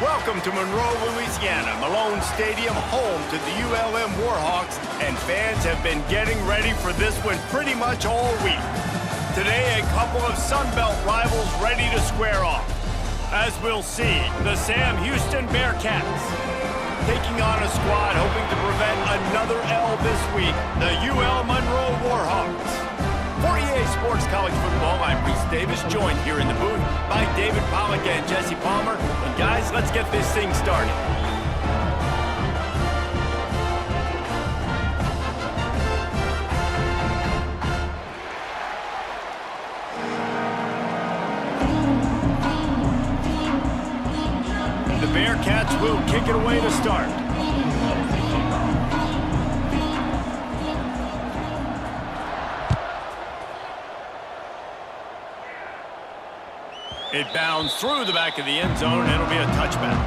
Welcome to Monroe, Louisiana, Malone Stadium, home to the ULM Warhawks, and fans have been getting ready for this one pretty much all week. Today, a couple of Sun Belt rivals ready to square off. As we'll see, the Sam Houston Bearcats taking on a squad hoping to prevent another L this week, the UL Monroe Warhawks. For EA Sports College Football, I'm Reese Davis, joined here in the booth by David Pollock and Jesse Palmer. And guys, let's get this thing started. The Bearcats will kick it away to start. It bounds through the back of the end zone, and it'll be a touchback.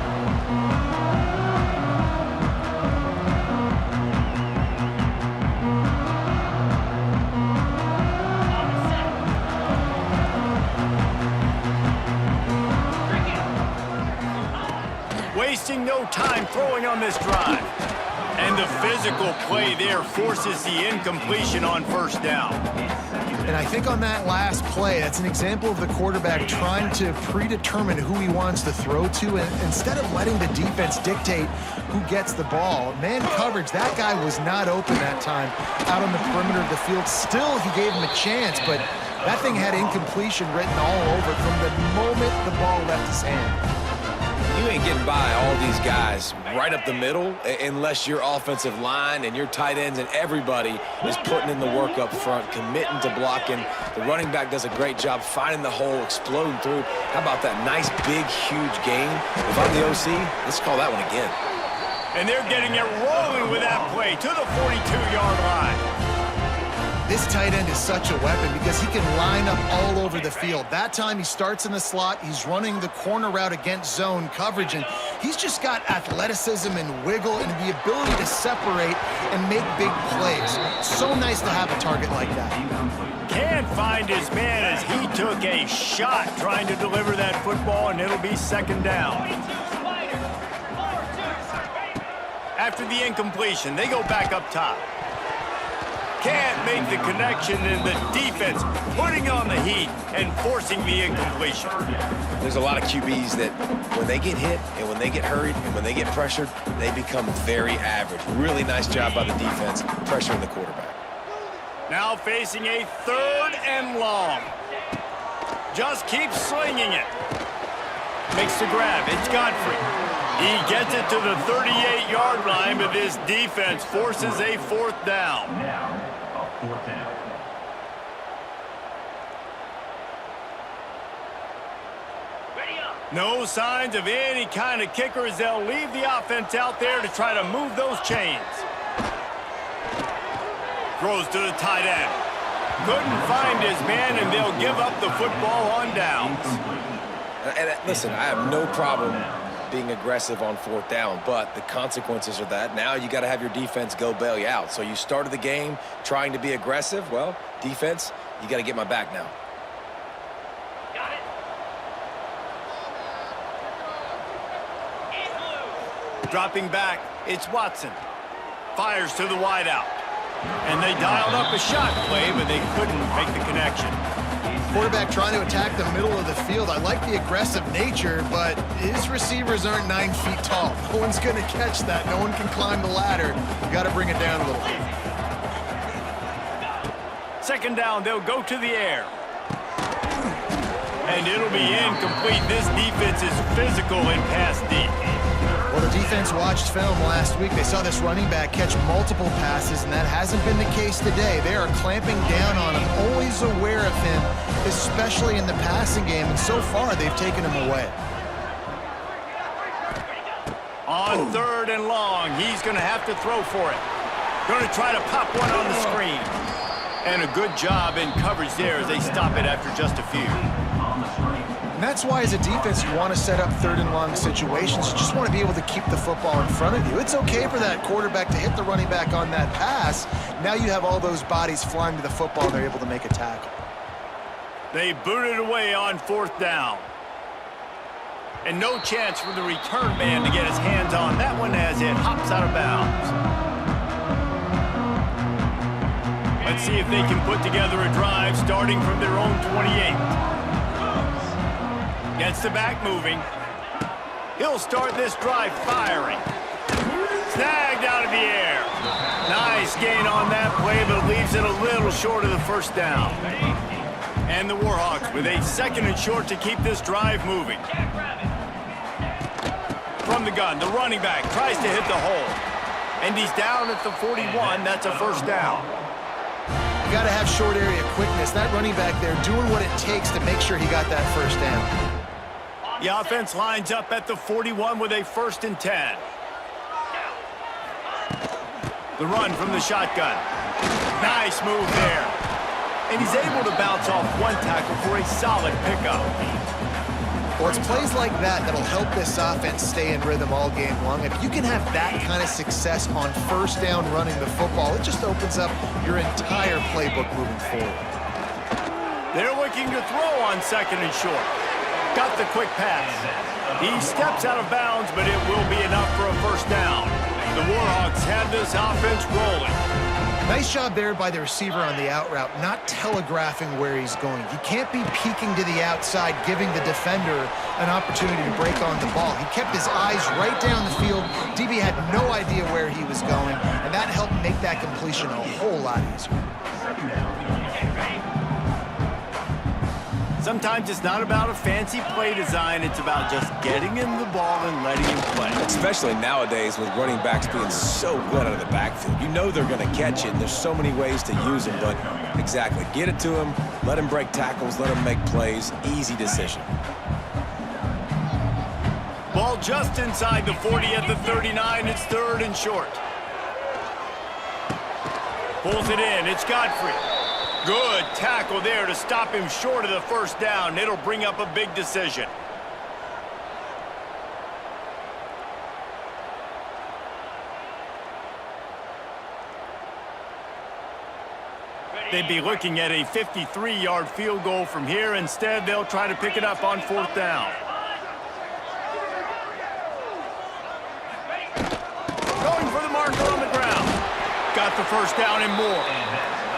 Wasting no time throwing on this drive. And the physical play there forces the incompletion on first down. And I think on that last play, that's an example of the quarterback trying to predetermine who he wants to throw to, and instead of letting the defense dictate who gets the ball. Man coverage, that guy was not open that time out on the perimeter of the field. Still, he gave him a chance, but that thing had incompletion written all over it from the moment the ball left his hand. You ain't getting by all these guys right up the middle unless your offensive line and your tight ends and everybody is putting in the work up front, committing to blocking. The running back does a great job finding the hole, exploding through. How about that nice, big, huge gain? If I'm the OC, let's call that one again. And they're getting it rolling with that play to the 42-yard line. This tight end is such a weapon because he can line up all over the field. That time he starts in the slot, he's running the corner route against zone coverage, and he's just got athleticism and wiggle and the ability to separate and make big plays. So nice to have a target like that. Can't find his man as he took a shot trying to deliver that football, and it'll be second down. After the incompletion, they go back up top. Can't make the connection, and the defense putting on the heat and forcing the incompletion. There's a lot of QBs that when they get hit and when they get hurried and when they get pressured, they become very average. Really nice job by the defense pressuring the quarterback. Now facing a third and long. Just keeps slinging it. Makes the grab. It's Godfrey. He gets it to the 38-yard line, but this defense forces a fourth down. No signs of any kind of kicker as they'll leave the offense out there to try to move those chains. Throws to the tight end. Couldn't find his man, and they'll give up the football on downs. And listen, I have no problem being aggressive on fourth down, but the consequences are that now you got to have your defense go bail you out. So you started the game trying to be aggressive. Well, defense, you got to get my back now. Got it. Dropping back, it's Watson. Fires to the wideout. And they dialed up a shot play, but they couldn't make the connection. Quarterback trying to attack the middle of the field. I like the aggressive nature, but his receivers aren't 9 feet tall. No one's going to catch that. No one can climb the ladder. You got to bring it down a little bit. Second down, they'll go to the air. And it'll be incomplete. This defense is physical and pass deep. Well, the defense watched film last week. They saw this running back catch multiple passes, and that hasn't been the case today. They are clamping down on him, always aware of him, especially in the passing game, and so far they've taken him away. On third and long, he's going to have to throw for it. Going to try to pop one on the screen. And a good job in coverage there as they stop it after just a few. And that's why, as a defense, you want to set up third and long situations. You just want to be able to keep the football in front of you. It's okay for that quarterback to hit the running back on that pass. Now you have all those bodies flying to the football, and they're able to make a tackle. They booted away on fourth down. And no chance for the return man to get his hands on that one as it hops out of bounds. Let's see if they can put together a drive starting from their own 28. Gets the back moving. He'll start this drive firing. Snagged out of the air. Nice gain on that play, but leaves it a little short of the first down. And the Warhawks with a 2nd and short to keep this drive moving. From the gun, the running back tries to hit the hole. And he's down at the 41. That's a first down. You got to have short area quickness. That running back there doing what it takes to make sure he got that first down. The offense lines up at the 41 with a 1st and 10. The run from the shotgun. Nice move there. And he's able to bounce off one tackle for a solid pickup. Well, it's plays like that that'll help this offense stay in rhythm all game long. If you can have that kind of success on first down running the football, it just opens up your entire playbook moving forward. They're looking to throw on 2nd and short. Got the quick pass. He steps out of bounds, but it will be enough for a first down. The Warhawks have this offense rolling. Nice job there by the receiver on the out route, not telegraphing where he's going. He can't be peeking to the outside, giving the defender an opportunity to break on the ball. He kept his eyes right down the field. DB had no idea where he was going, and that helped make that completion a whole lot easier. Sometimes it's not about a fancy play design. It's about just getting him the ball and letting him play. Especially nowadays with running backs being so good out of the backfield. You know they're going to catch it, and there's so many ways to use them, but exactly. Get it to him, let him break tackles, let him make plays. Easy decision. Ball just inside the 40 at the 39. It's 3rd and short. Pulls it in. It's Godfrey. Good tackle there to stop him short of the first down. It'll bring up a big decision. They'd be looking at a 53-yard field goal from here. Instead, they'll try to pick it up on 4th down. Going for the marker on the ground. Got the first down and more.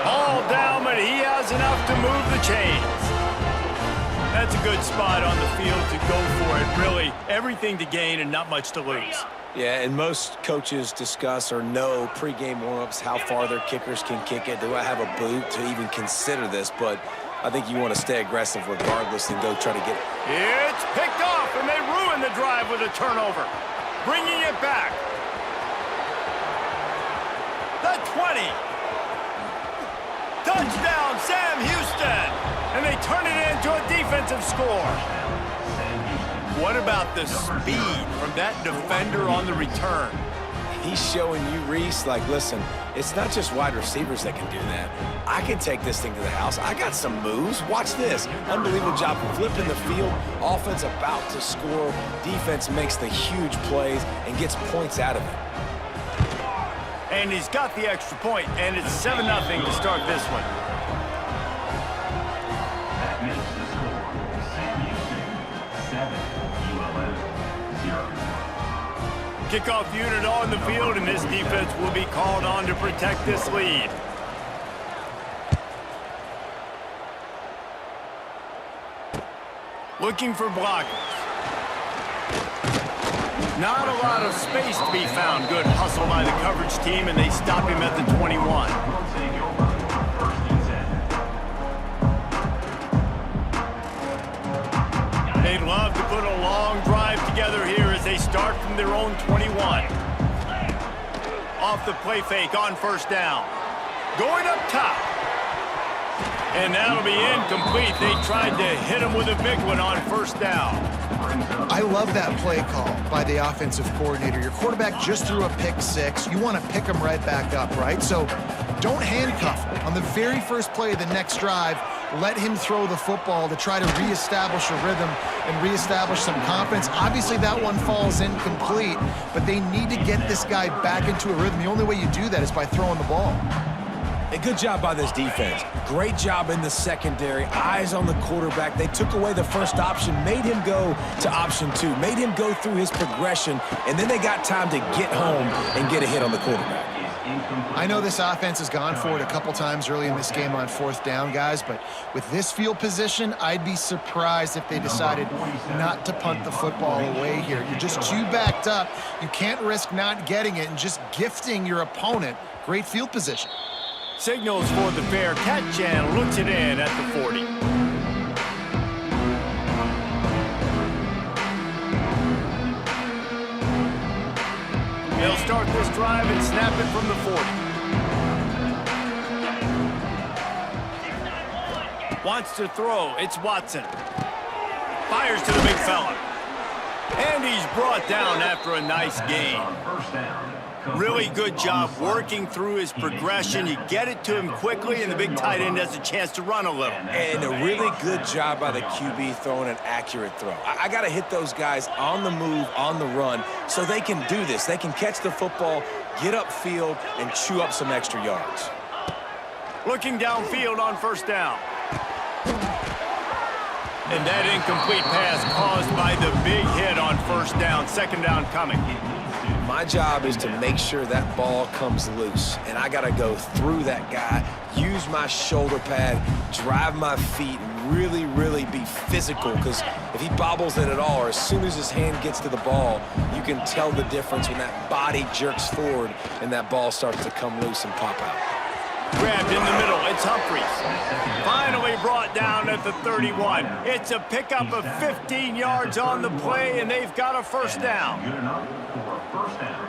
All down, but he has enough to move the chains. That's a good spot on the field to go for it. Really, everything to gain and not much to lose. Yeah, and most coaches discuss or know pregame warm-ups, how far their kickers can kick it. Do I have a boot to even consider this? But I think you want to stay aggressive regardless and go try to get it. It's picked off, and they ruin the drive with a turnover. Bringing it back. The 20. Touchdown, Sam Houston! And they turn it into a defensive score. What about the speed from that defender on the return? He's showing you, Reese, like, listen, it's not just wide receivers that can do that. I can take this thing to the house. I got some moves. Watch this. Unbelievable job flipping the field. Offense about to score. Defense makes the huge plays and gets points out of it. And he's got the extra point, and it's 7-0 to start this one. That makes the score. Sam Houston, 7, ULM 0. Kickoff unit on the field, and this defense will be called on to protect this lead. Looking for blockers. Not a lot of space to be found. Good hustle by the coverage team, and they stop him at the 21. They'd love to put a long drive together here as they start from their own 21. Off the play fake on first down. Going up top. And that'll be incomplete. They tried to hit him with a big one on first down. I love that play call by the offensive coordinator. Your quarterback just threw a pick six. You want to pick him right back up, right? So don't handcuff him. On the very first play of the next drive, let him throw the football to try to reestablish a rhythm and reestablish some confidence. Obviously, that one falls incomplete, but they need to get this guy back into a rhythm. The only way you do that is by throwing the ball. A good job by this defense. Great job in the secondary. Eyes on the quarterback. They took away the first option, made him go to option 2, made him go through his progression, and then they got time to get home and get a hit on the quarterback. I know this offense has gone for it a couple times early in this game on 4th down, guys, but with this field position, I'd be surprised if they decided not to punt the football away here. You're just too backed up. You can't risk not getting it and just gifting your opponent great field position. Signals for the fair catch and looks it in at the 40. They'll start this drive and snap it from the 40. Wants to throw. It's Watson. Fires to the big fella. And he's brought down after a nice gain. Really good job working through his progression. You get it to him quickly, and the big tight end has a chance to run a little. And a really good job by the QB throwing an accurate throw. I got to hit those guys on the move, on the run, so they can do this. They can catch the football, get upfield, and chew up some extra yards. Looking downfield on 1st down. And that incomplete pass caused by the big hit on 1st down. 2nd down coming. My job is to make sure that ball comes loose, and I got to go through that guy, use my shoulder pad, drive my feet, and really be physical, because if he bobbles it at all, or as soon as his hand gets to the ball, you can tell the difference when that body jerks forward and that ball starts to come loose and pop out. Grabbed in the middle. It's Humphries. Finally brought down at the 31. It's a pickup of 15 yards on the play, and they've got a 1st down. Good enough for a 1st down.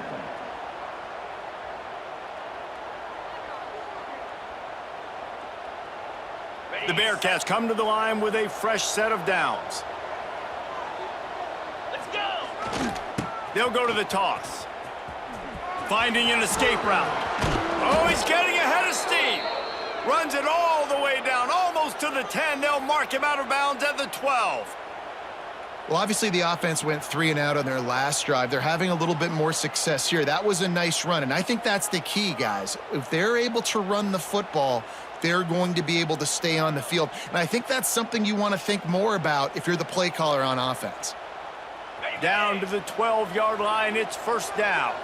The Bearcats come to the line with a fresh set of downs. Let's go. They'll go to the toss. Finding an escape route. Oh, he's getting ahead of steam. Runs it all the way down, almost to the 10. They'll mark him out of bounds at the 12. Well, obviously the offense went 3 and out on their last drive. They're having a little bit more success here. That was a nice run, and I think that's the key, guys. If they're able to run the football, they're going to be able to stay on the field. And I think that's something you want to think more about if you're the play caller on offense. Down to the 12-yard line, it's 1st down.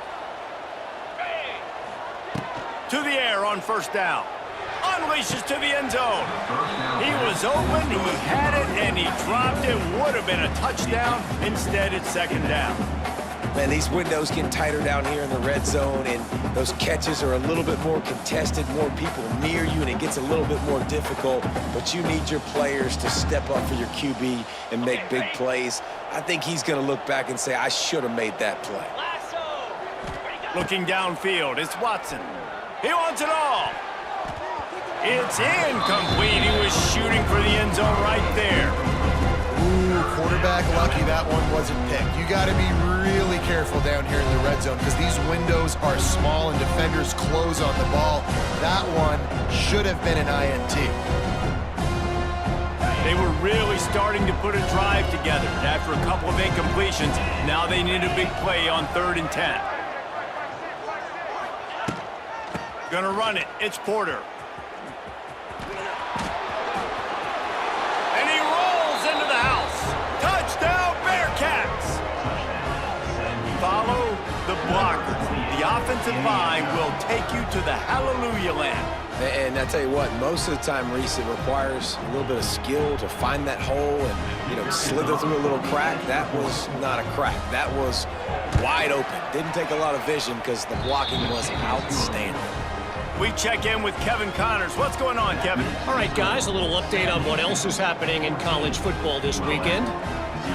To the air on 1st down. Unleashes to the end zone. He was open, he had it, and he dropped it. Would have been a touchdown. Instead, it's 2nd down. Man, these windows get tighter down here in the red zone, and those catches are a little bit more contested, more people near you, and it gets a little bit more difficult. But you need your players to step up for your QB and make big plays. I think he's going to look back and say, I should have made that play. Looking downfield, it's Watson. He wants it all. It's incomplete. He was shooting for the end zone right there. Ooh, quarterback lucky that one wasn't picked. You got to be really careful down here in the red zone because these windows are small and defenders close on the ball. That one should have been an INT. They were really starting to put a drive together. After a couple of incompletions, now they need a big play on 3rd and 10. Gonna run it. It's Porter. And he rolls into the house. Touchdown, Bearcats. Follow the blockers. The offensive line will take you to the hallelujah land. And I tell you what, most of the time, Reese, it requires a little bit of skill to find that hole and, slither through a little crack. That was not a crack. That was wide open. Didn't take a lot of vision because the blocking was outstanding. We check in with Kevin Connors. What's going on, Kevin? All right, guys, a little update on what else is happening in college football this weekend.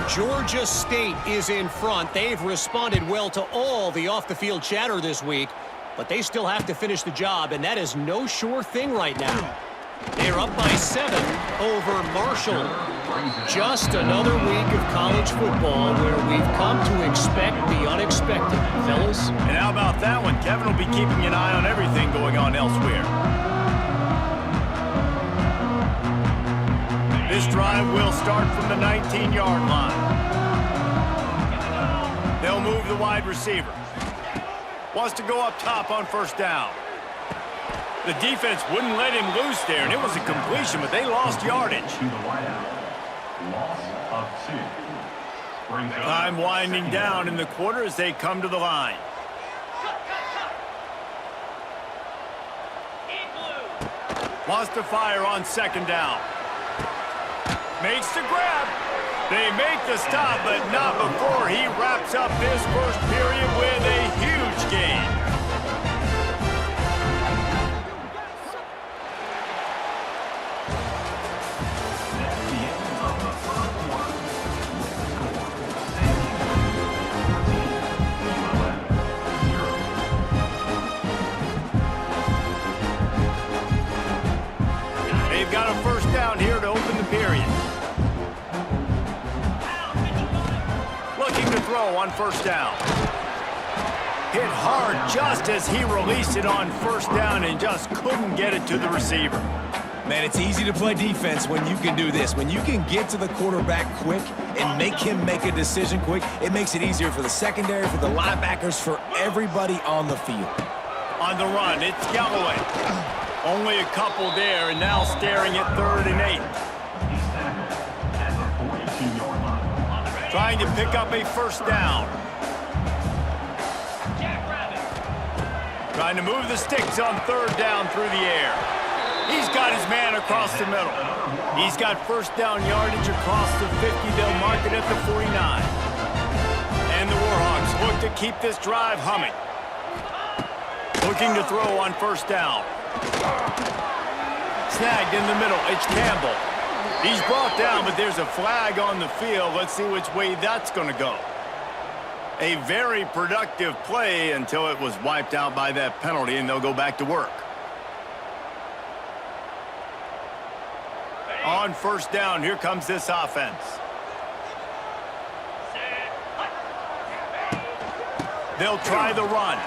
Georgia State is in front. They've responded well to all the off-the-field chatter this week, but they still have to finish the job, and that is no sure thing right now. They're up by 7 over Marshall. Just another week of college football where we've come to expect the unexpected, fellas. And how about that one? Kevin will be keeping an eye on everything going on elsewhere. This drive will start from the 19-yard line. They'll move the wide receiver. Wants to go up top on 1st down. The defense wouldn't let him loose there, and it was a completion, but they lost yardage. To the wideout. Loss of 2. Brings up Time winding down in the quarter as they come to the line. Wants to fire on second down. Makes the grab. They make the stop, but not before he wraps up this first period with a huge gain. They've got a first down here to open the period. Looking to throw on first down. Hit hard just as he released it on first down and just couldn't get it to the receiver. Man, it's easy to play defense when you can do this. When you can get to the quarterback quick and make him make a decision quick, it makes it easier for the secondary, for the linebackers, for everybody on the field. On the run, it's Galloway. Only a couple there, and now staring at 3rd and 8. He's tackled at the 42-yard line. Trying to pick up a first down. Trying to move the sticks on 3rd down through the air. He's got his man across the middle. He's got first down yardage across the 50. They'll mark it at the 49. And the Warhawks look to keep this drive humming. Looking to throw on first down. Snagged in the middle. It's Campbell. He's brought down, but there's a flag on the field. Let's see which way that's going to go. A very productive play until it was wiped out by that penalty, and they'll go back to work. On first down, here comes this offense. They'll try the run.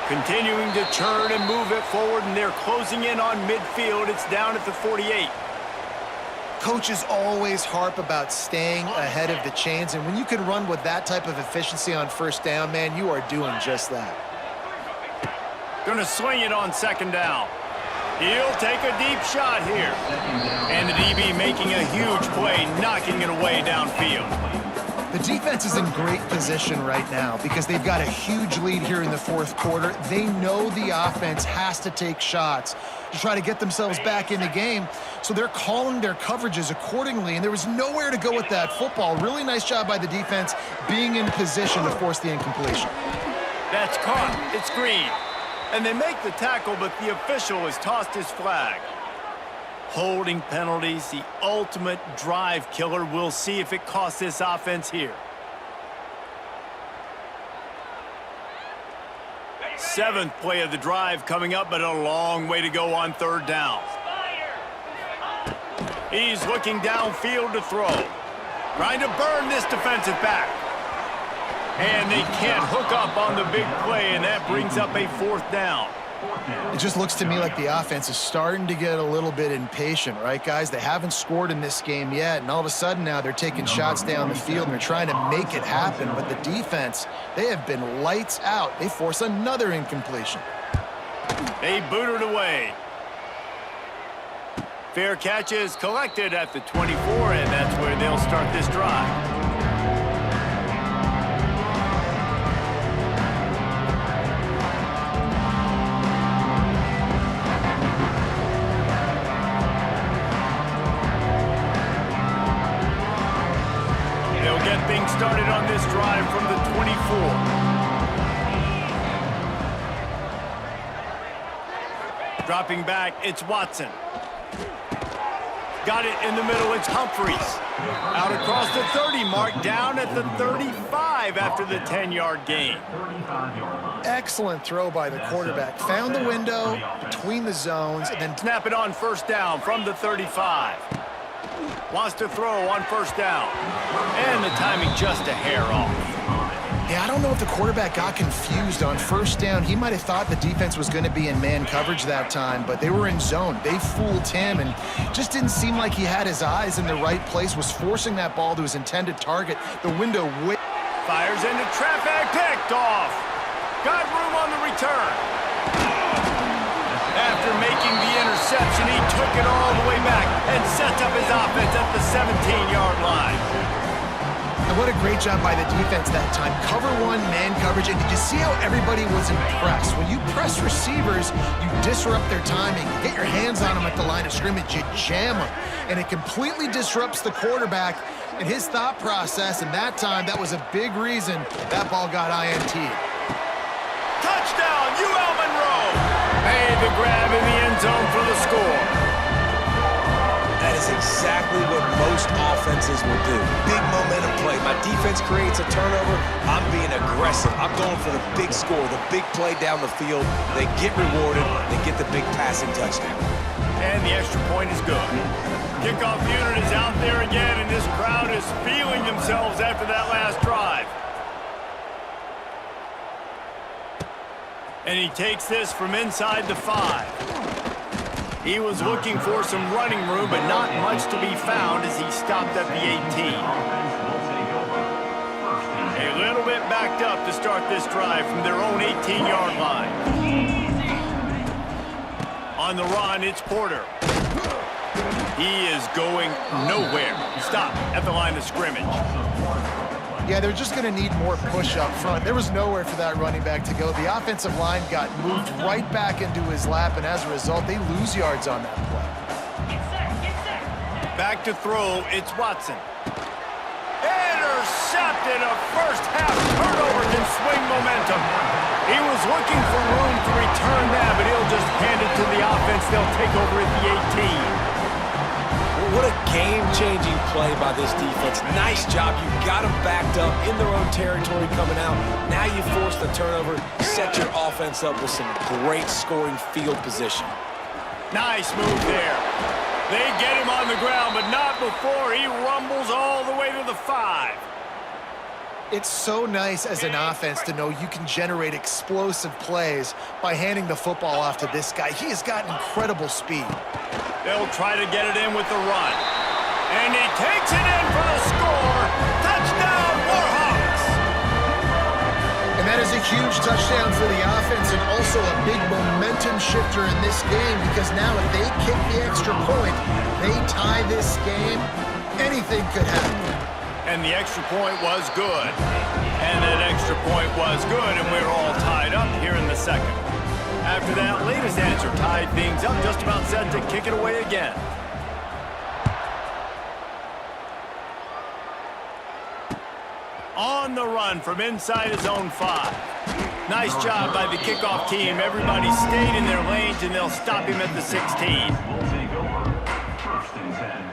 Continuing to churn and move it forward, and they're closing in on midfield. It's down at the 48. Coaches always harp about staying ahead of the chains, and when you can run with that type of efficiency on first down, man, you are doing just that. Going to swing it on second down. He'll take a deep shot here. And the DB making a huge play, knocking it away downfield. The defense is in great position right now because they've got a huge lead here in the 4th quarter. They know the offense has to take shots to try to get themselves back in the game, so they're calling their coverages accordingly, and there was nowhere to go with that football. Really nice job by the defense being in position to force the incompletion. That's caught. It's green. And they make the tackle, but the official has tossed his flag. Holding penalties, the ultimate drive killer. We'll see if it costs this offense here. 7th play of the drive coming up, but a long way to go on 3rd down. He's looking downfield to throw. Trying to burn this defensive back. And they can't hook up on the big play, and that brings up a 4th down. It just looks to me like the offense is starting to get a little bit impatient, right, guys? They haven't scored in this game yet, and all of a sudden now they're taking shots down the field, and they're trying to make it happen. But the defense, they have been lights out. They force another incompletion. They boot it away. Fair catch is collected at the 24, and that's where they'll start this drive. Get things started on this drive from the 24. Dropping back, it's Watson. Got it in the middle, it's Humphreys. Out across the 30 mark, down at the 35 after the 10-yard gain. Excellent throw by the quarterback. Found the window between the zones, and then snap it on first down from the 35. Wants to throw on first down. And the timing just a hair off. Yeah, I don't know if the quarterback got confused on first down. He might have thought the defense was going to be in man coverage that time, but they were in zone. They fooled him and just didn't seem like he had his eyes in the right place, was forcing that ball to his intended target. The window fires into traffic, picked off. Got room on the return. after making the interception, he took it all the way back and sets up his offense at the 17-yard line. And what a great job by the defense that time. Cover one, man coverage, and did you see how everybody was impressed? When you press receivers, you disrupt their timing. You get your hands on them at the line of scrimmage, you jam them, and it completely disrupts the quarterback and his thought process, and that time, that was a big reason that ball got INT'd. Touchdown, UL Monroe! Made the grab in the end zone for the score. That is exactly what most offenses will do. Big momentum play. My defense creates a turnover. I'm being aggressive. I'm going for the big score, the big play down the field. They get rewarded. They get the big passing touchdown. And the extra point is good. Kickoff unit is out there again, and this crowd is feeling themselves after that last drive. And he takes this from inside the 5. He was looking for some running room, but not much to be found as he stopped at the 18. A little bit backed up to start this drive from their own 18-yard line. On the run, it's Porter. He is going nowhere. Stop at the line of scrimmage. Yeah, they're just going to need more push up front. There was nowhere for that running back to go. The offensive line got moved right back into his lap, and as a result, they lose yards on that play. Back to throw, it's Watson. Intercepted. A first-half turnover can swing momentum. He was looking for room to return that, but he'll just hand it to the offense. They'll take over at the 18. What a game-changing play by this defense. Nice job. You got them backed up in their own territory coming out. Now you force the turnover, set your offense up with some great scoring field position. Nice move there. They get him on the ground, but not before he rumbles all the way to the 5. It's so nice as an offense to know you can generate explosive plays by handing the football off to this guy. He has got incredible speed. They'll try to get it in with the run. And he takes it in for the score. Touchdown, Warhawks! And that is a huge touchdown for the offense and also a big momentum shifter in this game because now if they kick the extra point, they tie this game, anything could happen. And the extra point was good. And that extra point was good, and we're all tied up here in the second. After that latest answer tied things up, just about set to kick it away again. On the run from inside his own 5. Nice job by the kickoff team. Everybody stayed in their lanes, and they'll stop him at the 16. Will take over. First and 10.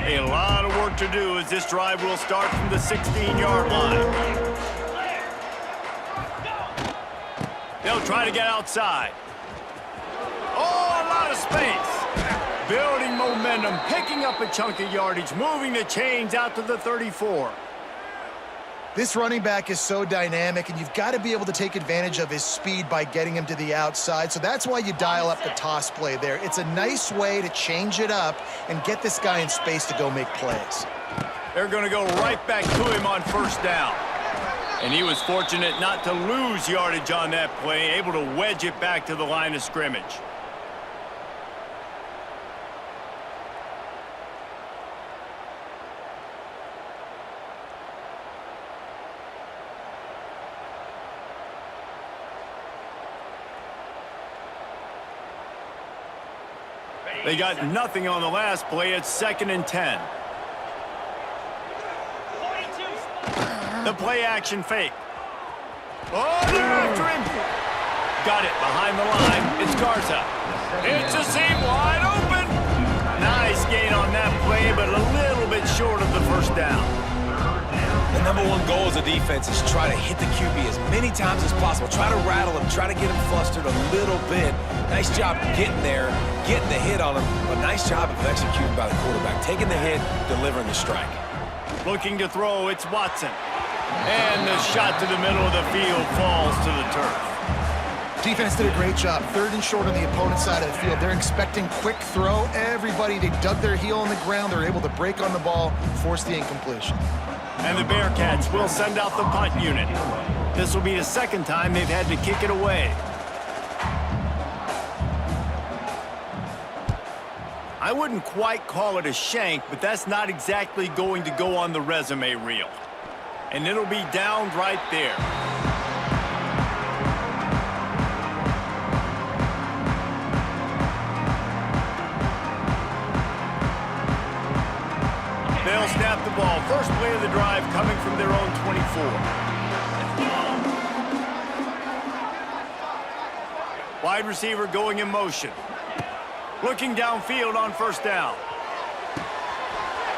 A lot of work to do as this drive will start from the 16-yard line. They'll try to get outside. Oh, a lot of space. Building momentum, picking up a chunk of yardage, moving the chains out to the 34. This running back is so dynamic, and you've got to be able to take advantage of his speed by getting him to the outside. So that's why you dial up the toss play there. It's a nice way to change it up and get this guy in space to go make plays. They're going to go right back to him on first down. And he was fortunate not to lose yardage on that play, able to wedge it back to the line of scrimmage. They got nothing on the last play. It's 2nd and 10. The play action fake. Oh, they're after him. Got it behind the line. It's Garza. It's a seam wide open. Nice gain on that play, but a little bit short of the first down. The number one goal as a defense is try to hit the QB as many times as possible. Try to rattle him, try to get him flustered a little bit. Nice job getting there, getting the hit on him, but nice job of executing by the quarterback. Taking the hit, delivering the strike. Looking to throw, it's Watson. And the shot to the middle of the field falls to the turf. Defense did a great job. 3rd and short on the opponent's side of the field. They're expecting quick throw. Everybody, they dug their heel on the ground. They're able to break on the ball, force the incompletion. And the Bearcats will send out the punt unit. This will be the 2nd time they've had to kick it away. I wouldn't quite call it a shank, but that's not exactly going to go on the resume reel. And it'll be downed right there. They'll snap the ball. First play of the drive coming from their own 24. Wide receiver going in motion. Looking downfield on 1st down.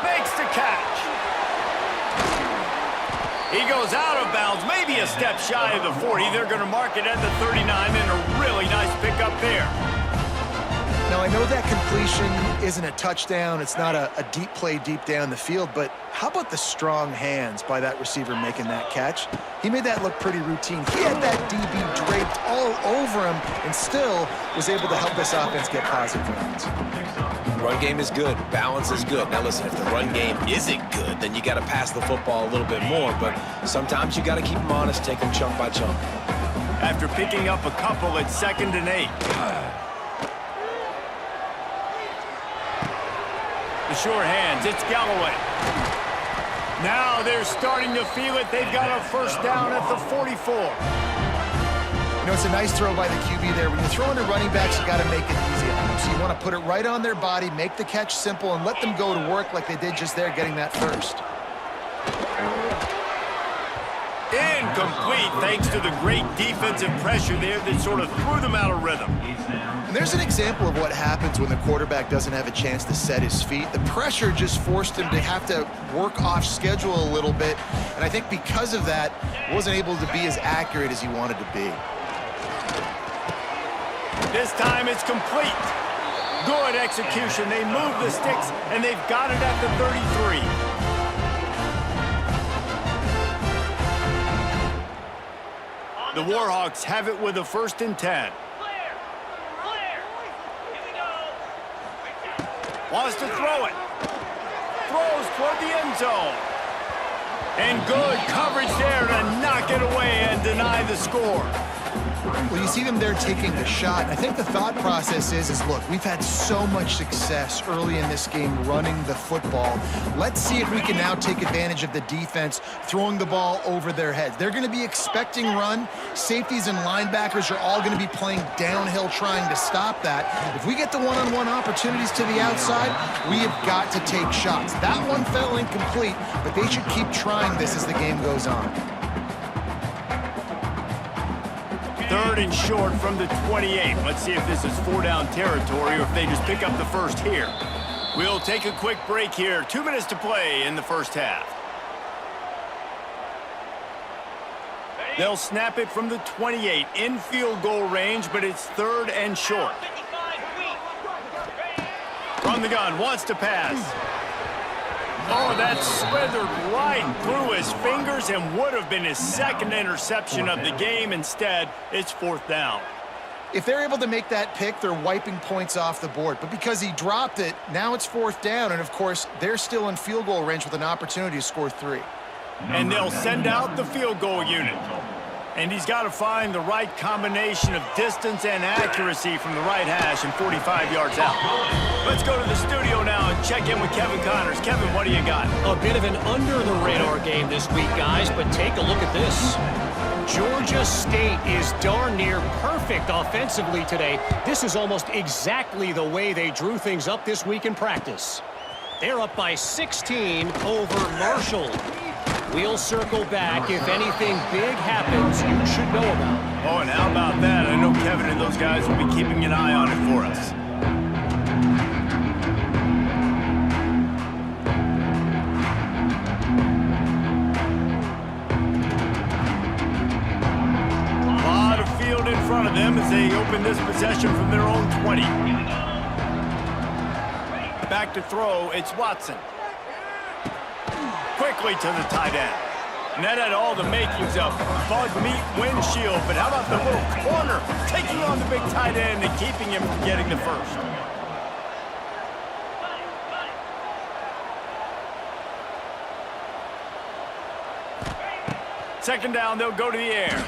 Makes the catch. He goes out of bounds, maybe a step shy of the 40. They're going to mark it at the 39, and a really nice pickup there. Now, I know that completion isn't a touchdown. It's not a deep play deep down the field, but how about the strong hands by that receiver making that catch? He made that look pretty routine. He had that DB draped all over him and still was able to help this offense get positive yards. Run game is good. Balance is good. Now, listen, if the run game isn't good, then you got to pass the football a little bit more, but sometimes you got to keep them honest, take them chunk by chunk. After picking up a couple, it's 2nd and 8. The sure hands, it's Galloway. Now they're starting to feel it. They've got a 1st down at the 44. You know, it's a nice throw by the QB there. When you're throwing to running backs, you got to make it easy on them. So you want to put it right on their body, make the catch simple, and let them go to work like they did just there, getting that first. Incomplete, thanks to the great defensive pressure there that sort of threw them out of rhythm. And there's an example of what happens when the quarterback doesn't have a chance to set his feet. The pressure just forced him to have to work off schedule a little bit, and I think because of that, wasn't able to be as accurate as he wanted to be. This time it's complete. Good execution. They move the sticks, and they've got it at the 33. The Warhawks have it with a 1st and 10. Wants to throw it. Throws toward the end zone. And good coverage there to knock it away and deny the score. Well, you see them there taking the shot. I think the thought process is look, we've had so much success early in this game running the football. Let's see if we can now take advantage of the defense throwing the ball over their heads. They're going to be expecting run. Safeties and linebackers are all going to be playing downhill trying to stop that. If we get the one-on-one opportunities to the outside, we have got to take shots. That one fell incomplete, but they should keep trying this as the game goes on. 3rd and short from the 28. Let's see if this is 4-down territory or if they just pick up the first here. We'll take a quick break here. 2 minutes to play in the 1st half. They'll snap it from the 28 in field goal range, but it's 3rd and short. From the gun, wants to pass. Oh, that slithered right through his fingers and would have been his 2nd interception of the game. Instead, it's 4th down. If they're able to make that pick, they're wiping points off the board. But because he dropped it, now it's 4th down. And, of course, they're still in field goal range with an opportunity to score 3. And they'll send out the field goal unit. And he's got to find the right combination of distance and accuracy from the right hash and 45 yards out. Let's go to the studio now and check in with Kevin Connors. Kevin, what do you got? A bit of an under-the-radar game this week, guys, but take a look at this. Georgia State is darn near perfect offensively today. This is almost exactly the way they drew things up this week in practice. They're up by 16 over Marshall. We'll circle back. If anything big happens, you should know about. Oh, and how about that? I know Kevin and those guys will be keeping an eye on it for us. A lot of field in front of them as they open this possession from their own 20. Back to throw, it's Watson. Quickly to the tight end. And that had all the makings of bug meat windshield, but how about the little corner taking on the big tight end and keeping him from getting the first? Second down, they'll go to the air.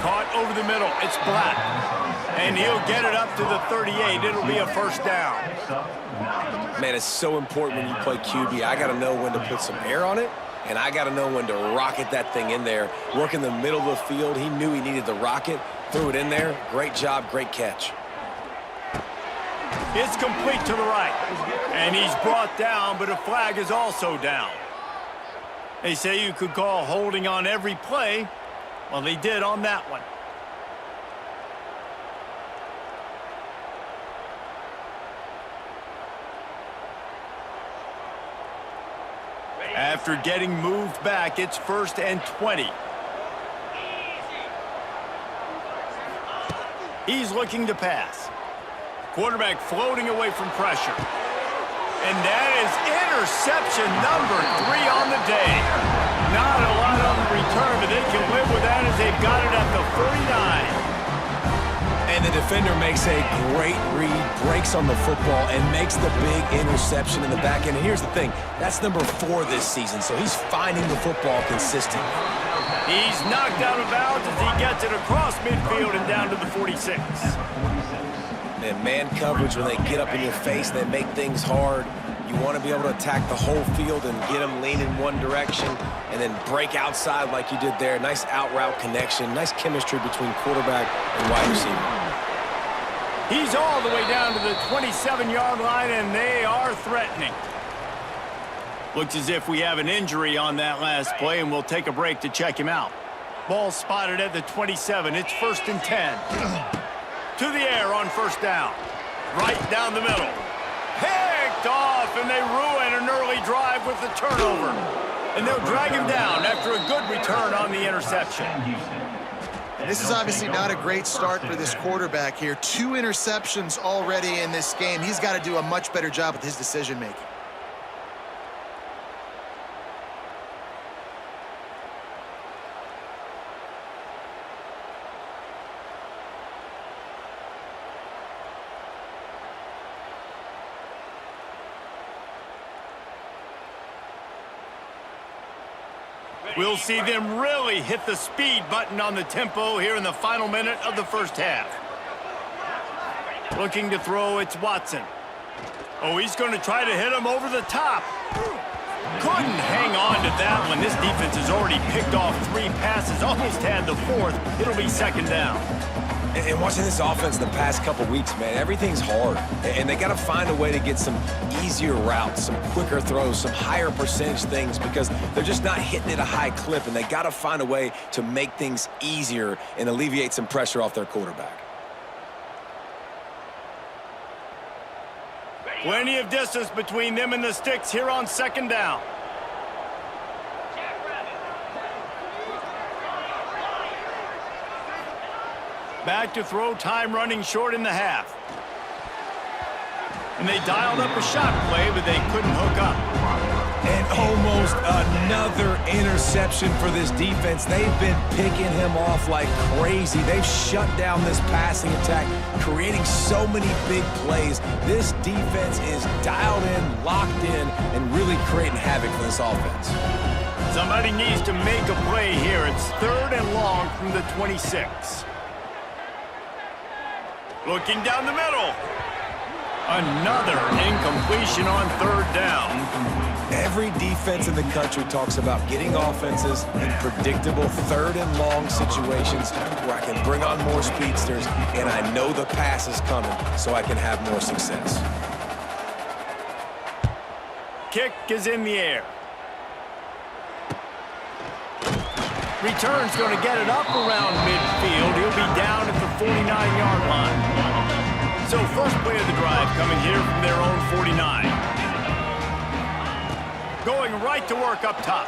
Caught over the middle. It's Black. And he'll get it up to the 38. It'll be a first down. Man, it's so important when you play QB. I got to know when to put some air on it, and I got to know when to rocket that thing in there. Work in the middle of the field. He knew he needed the rocket. Threw it in there. Great job, great catch. It's complete to the right. And he's brought down, but a flag is also down. They say you could call holding on every play. Well, they did on that one. After getting moved back, it's 1st and 20. He's looking to pass. Quarterback floating away from pressure. And that is interception number 3 on the day. Not a lot on the return, but they can live with that as they've got it at the 49. And the defender makes a great read, breaks on the football, and makes the big interception in the back end. And here's the thing, that's number 4 this season, so he's finding the football consistently. He's knocked out of bounds as he gets it across midfield and down to the 46. Man coverage, when they get up in your face, they make things hard. You want to be able to attack the whole field and get them leaning one direction and then break outside like you did there. Nice out-route connection, nice chemistry between quarterback and wide receiver. He's all the way down to the 27-yard line, and they are threatening. Looks as if we have an injury on that last play, and we'll take a break to check him out. Ball spotted at the 27. It's 1st and 10. To the air on 1st down. Right down the middle. Picked off, and they ruin an early drive with the turnover. And they'll drag him down after a good return on the interception. This is obviously not a great start for this quarterback here. 2 interceptions already in this game. He's got to do a much better job with his decision-making. We'll see them really hit the speed button on the tempo here in the final minute of the first half. Looking to throw, it's Watson. Oh, he's going to try to hit him over the top. Couldn't hang on to that one. This defense has already picked off 3 passes, almost had the 4th. It'll be 2nd down. And watching this offense the past couple weeks, man, everything's hard. And they got to find a way to get some easier routes, some quicker throws, some higher percentage things because they're just not hitting at a high clip. And they got to find a way to make things easier and alleviate some pressure off their quarterback. Plenty of distance between them and the sticks here on 2nd down. Back to throw, time running short in the half. And they dialed up a shot play, but they couldn't hook up. And almost another interception for this defense. They've been picking him off like crazy. They've shut down this passing attack, creating so many big plays. This defense is dialed in, locked in, and really creating havoc for this offense. Somebody needs to make a play here. It's 3rd and long from the 26. Looking down the middle. Another incompletion on 3rd down. Every defense in the country talks about getting offenses in predictable 3rd and long situations where I can bring on more speedsters and I know the pass is coming so I can have more success. Kick is in the air. Return's going to get it up around midfield. He'll be down at the 49-yard line. So first play of the drive coming here from their own 49. Going right to work up top.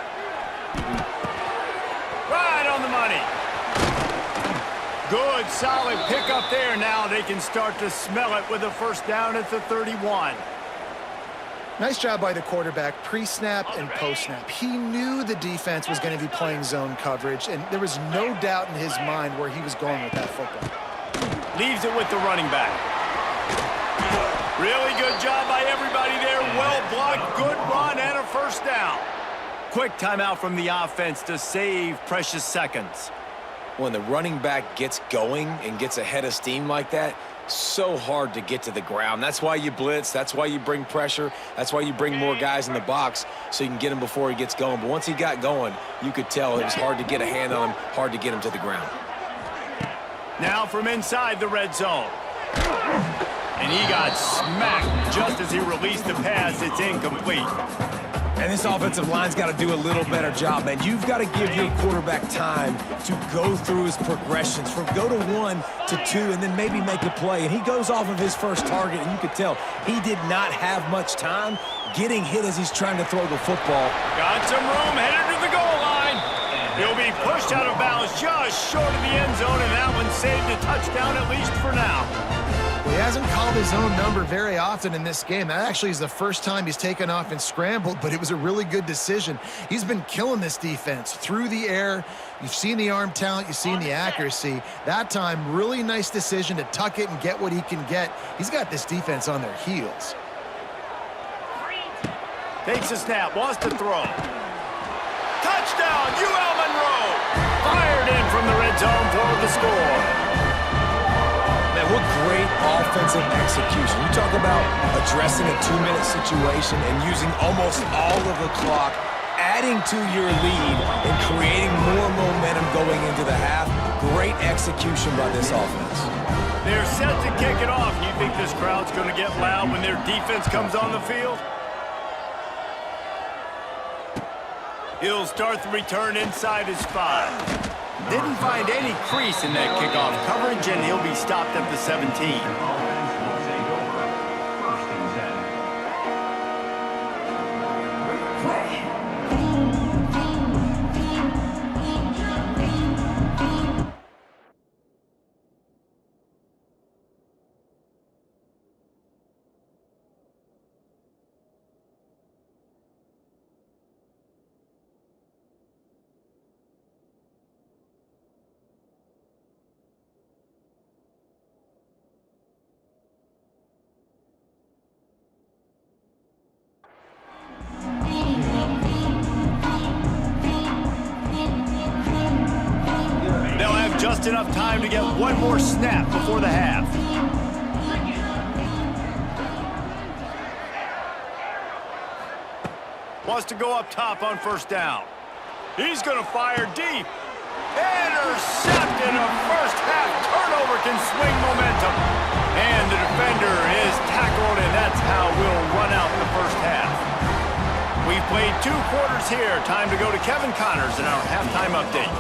Right on the money. Good, solid pickup there. Now they can start to smell it with a 1st down at the 31. Nice job by the quarterback, pre-snap and post-snap. He knew the defense was going to be playing zone coverage, and there was no doubt in his mind where he was going with that football. Leaves it with the running back. Really good job by everybody there. Well blocked, good run, and a first down. Quick timeout from the offense to save precious seconds. When the running back gets going and gets ahead of steam like that, so hard to get to the ground. That's why you blitz. That's why you bring pressure. That's why you bring more guys in the box so you can get him before he gets going. But once he got going, you could tell it was hard to get a hand on him, hard to get him to the ground. Now from inside the red zone. And he got smacked just as he released the pass. It's incomplete. And this offensive line's got to do a little better job, man. You've got to give your quarterback time to go through his progressions from go to 1 to 2 and then maybe make a play. And he goes off of his first target, and you could tell he did not have much time getting hit as he's trying to throw the football. Got some room, headed to the goal line. He'll be pushed out of bounds just short of the end zone, and that one saved a touchdown at least for now. Well, he hasn't called his own number very often in this game. That actually is the first time he's taken off and scrambled, but it was a really good decision. He's been killing this defense through the air. You've seen the arm talent, you've seen the accuracy. That time, really nice decision to tuck it and get what he can get. He's got this defense on their heels. Takes a snap, wants to throw. Touchdown, UL Monroe! Fired in from the red zone for the score. Man, what great offensive execution. You talk about addressing a 2-minute situation and using almost all of the clock, adding to your lead and creating more momentum going into the half. Great execution by this offense. They're set to kick it off. You think this crowd's going to get loud when their defense comes on the field? He'll start the return inside his 5. Didn't find any crease in that kickoff coverage, and he'll be stopped at the 17. Offense will take over. 1st and 10. Just enough time to get one more snap before the half. Wants to go up top on 1st down. He's going to fire deep. Intercepted. A first half turnover can swing momentum. And the defender is tackled, and that's how we'll run out the first half. We've played 2 quarters here. Time to go to Kevin Connors in our halftime update.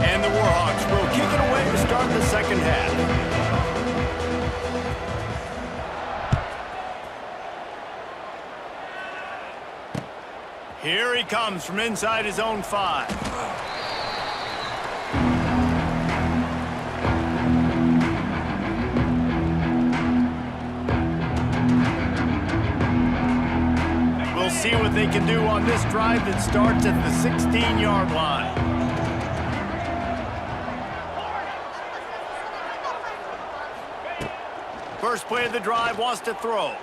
And the Warhawks will kick it away to start the second half. Here he comes from inside his own 5. We'll see what they can do on this drive that starts at the 16-yard line. First play of the drive, wants to throw.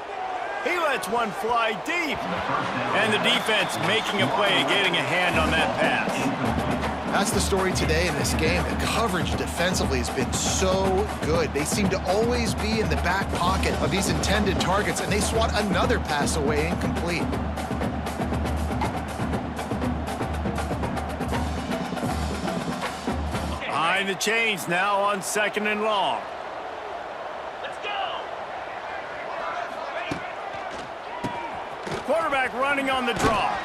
He lets one fly deep. And the defense making a play, getting a hand on that pass. That's the story today in this game. The coverage defensively has been so good. They seem to always be in the back pocket of these intended targets, and they swat another pass away incomplete. Behind the chains now on 2nd and long. Quarterback running on the draw.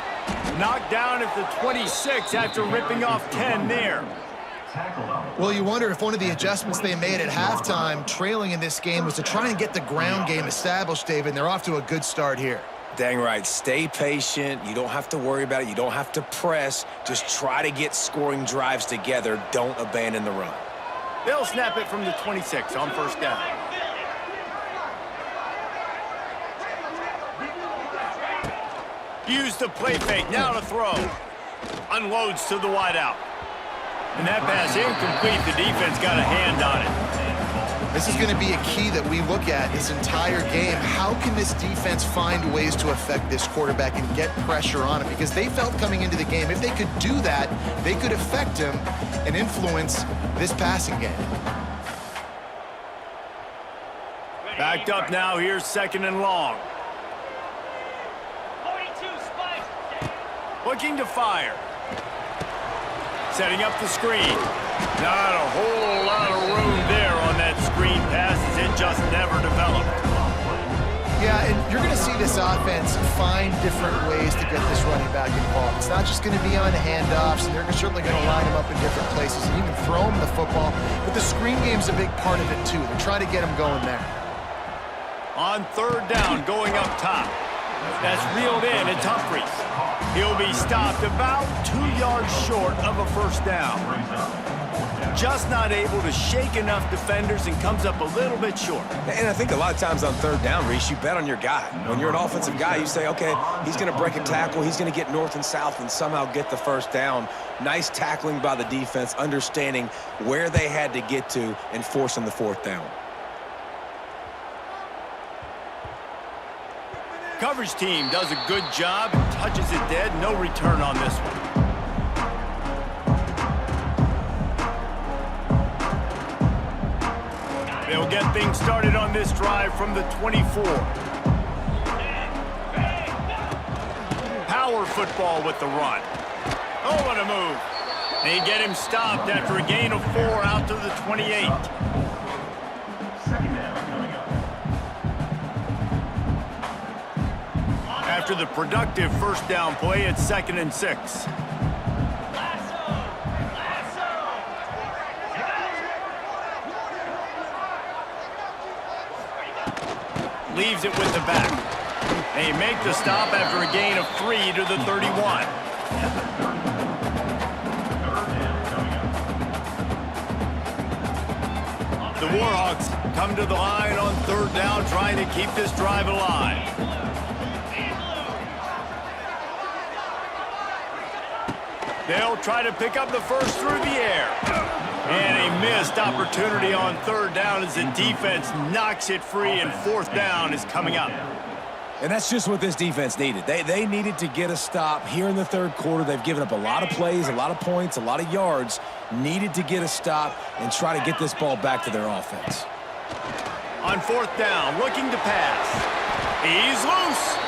Knocked down at the 26 after ripping off 10 there. Well, you wonder if one of the adjustments they made at halftime, trailing in this game, was to try and get the ground game established, David, and they're off to a good start here. Dang right. Stay patient. You don't have to worry about it. You don't have to press. Just try to get scoring drives together. Don't abandon the run. They'll snap it from the 26 on first down. Use the play fake. Now to throw. Unloads to the wideout. And that pass incomplete. The defense got a hand on it. This is going to be a key that we look at this entire game. How can this defense find ways to affect this quarterback and get pressure on him? Because they felt coming into the game, if they could do that, they could affect him and influence this passing game. Backed up now. Here's 2nd and long. Looking to fire. Setting up the screen. Not a whole lot of room there on that screen pass as it just never developed. Yeah, and you're going to see this offense find different ways to get this running back involved. It's not just going to be on handoffs, and they're certainly going to line him up in different places and even throw him the football. But the screen game's a big part of it, too. They're trying to get him going there. On 3rd down, going up top. That's reeled in. It's Humphries. He'll be stopped about 2 yards short of a first down. Just not able to shake enough defenders and comes up a little bit short. And I think a lot of times on 3rd down, Reese, you bet on your guy. When you're an offensive guy, you say, okay, he's going to break a tackle, he's going to get north and south and somehow get the first down. Nice tackling by the defense, understanding where they had to get to and forcing the 4th down. Coverage team does a good job, touches it dead, no return on this one. They'll get things started on this drive from the 24. Power football with the run. Oh, what a move. They get him stopped after a gain of 4 out to the 28. After the productive first down play, it's 2nd and 6. Leaves it with the back. They make the stop after a gain of 3 to the 31. The Warhawks come to the line on 3rd down, trying to keep this drive alive. They'll try to pick up the first through the air. And a missed opportunity on 3rd down as the defense knocks it free, and 4th down is coming up. And that's just what this defense needed. They needed to get a stop here in the 3rd quarter. They've given up a lot of plays, a lot of points, a lot of yards. Needed to get a stop and try to get this ball back to their offense. On 4th down, looking to pass. He's loose.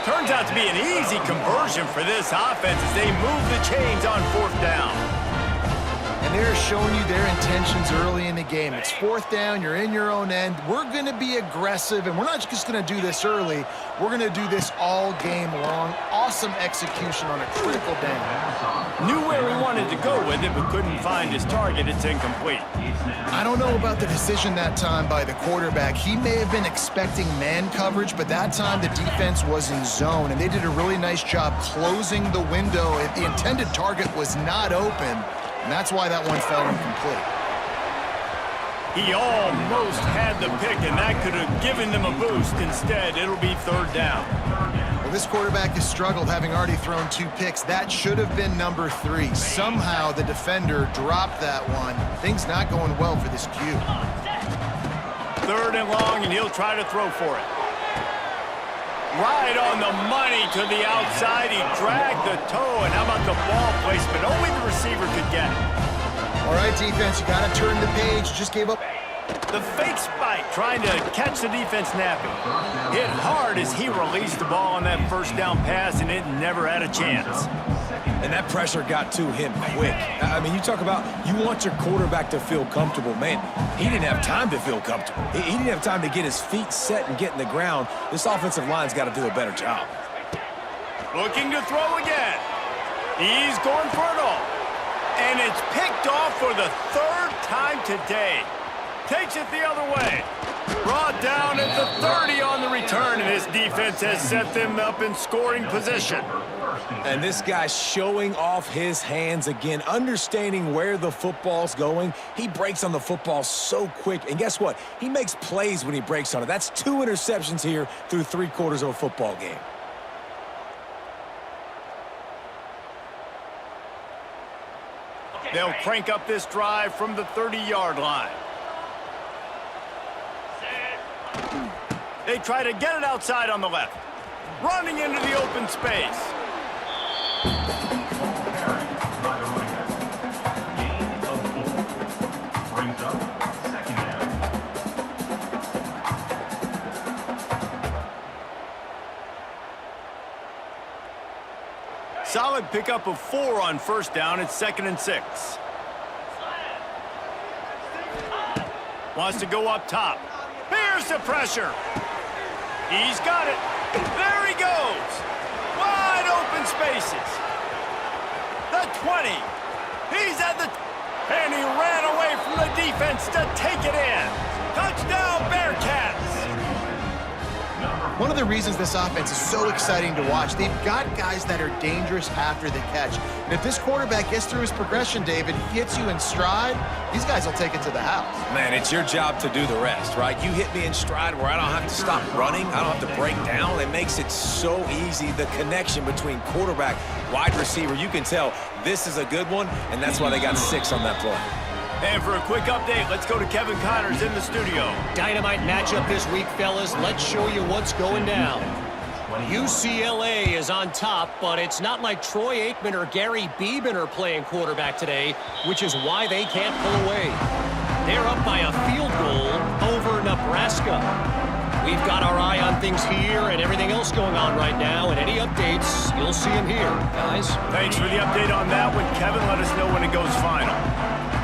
Turns out to be an easy conversion for this offense as they move the chains on 4th down. And they're showing you their intentions early in the game. It's 4th down, you're in your own end. We're going to be aggressive, and we're not just going to do this early. We're going to do this all game long. Awesome execution on a critical down. Knew where he wanted to go with it, but couldn't find his target. It's incomplete. I don't know about the decision that time by the quarterback. He may have been expecting man coverage, but that time the defense was in zone, and they did a really nice job closing the window. The intended target was not open, and that's why that one fell incomplete. He almost had the pick, and that could have given them a boost. Instead, it'll be 3rd down. Well, this quarterback has struggled, having already thrown 2 picks. That should have been number 3. Somehow the defender dropped that one. Things not going well for this Q. 3rd and long, and he'll try to throw for it. Right on the money to the outside. He dragged the toe, and how about the ball placement? Only the receiver could get it. All right, defense, you got to turn the page. Just gave up. The fake spike, trying to catch the defense napping. Hit hard as he released the ball on that 1st down pass, and it never had a chance. And that pressure got to him quick. I mean, you talk about you want your quarterback to feel comfortable. Man, he didn't have time to feel comfortable. He didn't have time to get his feet set and get in the ground. This offensive line's got to do a better job. Looking to throw again. He's going for it all. And it's picked off for the 3rd time today. Takes it the other way. Brought down at the 30 on the return, and his defense has set them up in scoring position. And this guy's showing off his hands again, understanding where the football's going. He breaks on the football so quick, and guess what? He makes plays when he breaks on it. That's 2 interceptions here through 3 quarters of a football game. They'll crank up this drive from the 30-yard line. They try to get it outside on the left. Running into the open space. Brings up 2nd down. Solid pickup of 4 on 1st down. It's 2nd and 6. Wants to go up top. Here's the pressure. He's got it. There he goes. Wide open spaces. The 20. He's at the... And he ran away from the defense to take it in. Touchdown, Bearcats. One of the reasons this offense is so exciting to watch, they've got guys that are dangerous after the catch. And if this quarterback gets through his progression, David, hits you in stride, these guys will take it to the house. Man, it's your job to do the rest, right? You hit me in stride where I don't have to stop running. I don't have to break down. It makes it so easy, the connection between quarterback, wide receiver. You can tell this is a good one, and that's why they got 6 on that play. And for a quick update, let's go to Kevin Connors in the studio. Dynamite matchup this week, fellas. Let's show you what's going down. UCLA is on top, but it's not like Troy Aikman or Gary Beeben are playing quarterback today, which is why they can't pull away. They're up by a field goal over Nebraska. We've got our eye on things here and everything else going on right now, and any updates, you'll see them here, guys. Thanks for the update on that one, Kevin. Let us know when it goes final.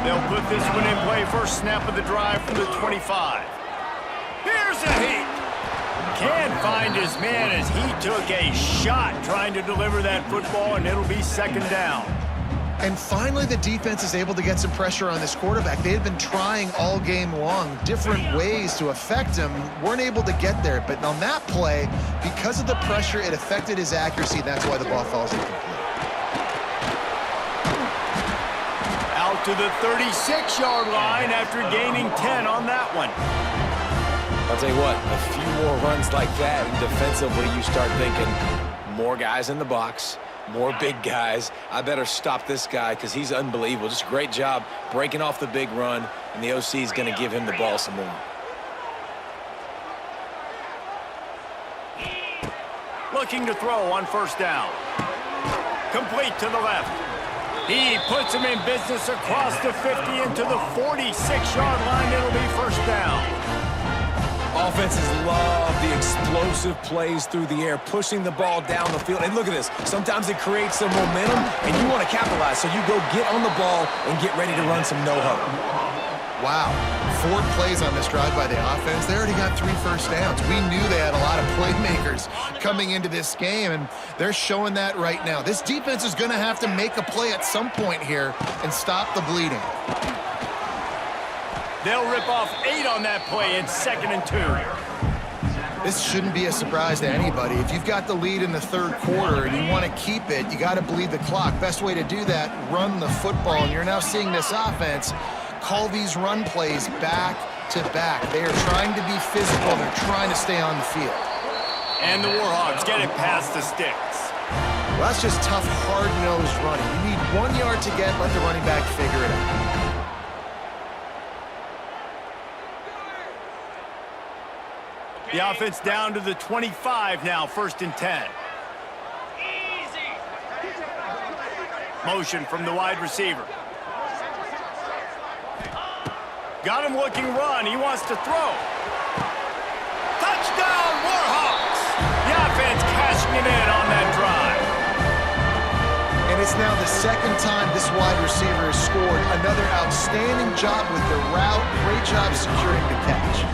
They'll put this one in play. First snap of the drive from the 25. Here's a heat. Can't find his man as he took a shot trying to deliver that football, and it'll be 2nd down. And finally, the defense is able to get some pressure on this quarterback. They had been trying all game long different ways to affect him, weren't able to get there. But on that play, because of the pressure, it affected his accuracy. That's why the ball falls incomplete. Out to the 36-yard line after gaining 10 on that one. I'll tell you what, a few more runs like that, and defensively you start thinking more guys in the box, more big guys. I better stop this guy because he's unbelievable. Just a great job breaking off the big run, and the OC is going to give him the ball some more. Looking to throw on 1st down. Complete to the left. He puts him in business across the 50 into the 46-yard line. It'll be 1st down. Offenses love the explosive plays through the air, pushing the ball down the field. And look at this. Sometimes it creates some momentum, and you want to capitalize. So you go get on the ball and get ready to run some no-huddle. Wow, 4 plays on this drive by the offense. They already got 3 first downs. We knew they had a lot of playmakers coming into this game, and they're showing that right now. This defense is going to have to make a play at some point here and stop the bleeding. They'll rip off 8 on that play. It's 2nd and 2. This shouldn't be a surprise to anybody. If you've got the lead in the 3rd quarter and you want to keep it, you got to bleed the clock. Best way to do that, run the football. And you're now seeing this offense call these run plays back to back. They are trying to be physical. They're trying to stay on the field. And the Warhawks get it past the sticks. Well, that's just tough, hard-nosed running. You need 1 yard to get, let the running back figure it out. The offense down to the 25 now, 1st and 10. Motion from the wide receiver. Got him looking run. He wants to throw. Touchdown, Warhawks! The offense cashing it in on that drive. And it's now the 2nd time this wide receiver has scored. Another outstanding job with the route. Great job securing the catch.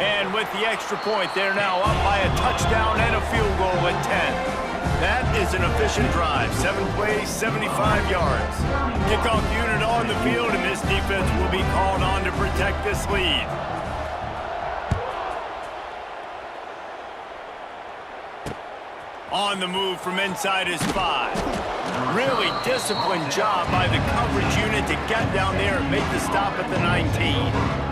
And with the extra point, they're now up by a touchdown and a field goal at 10. That is an efficient drive. 7 plays, 75 yards. Kickoff unit on the field, and this defense will be called on to protect this lead. On the move from inside his 5. Really disciplined job by the coverage unit to get down there and make the stop at the 19.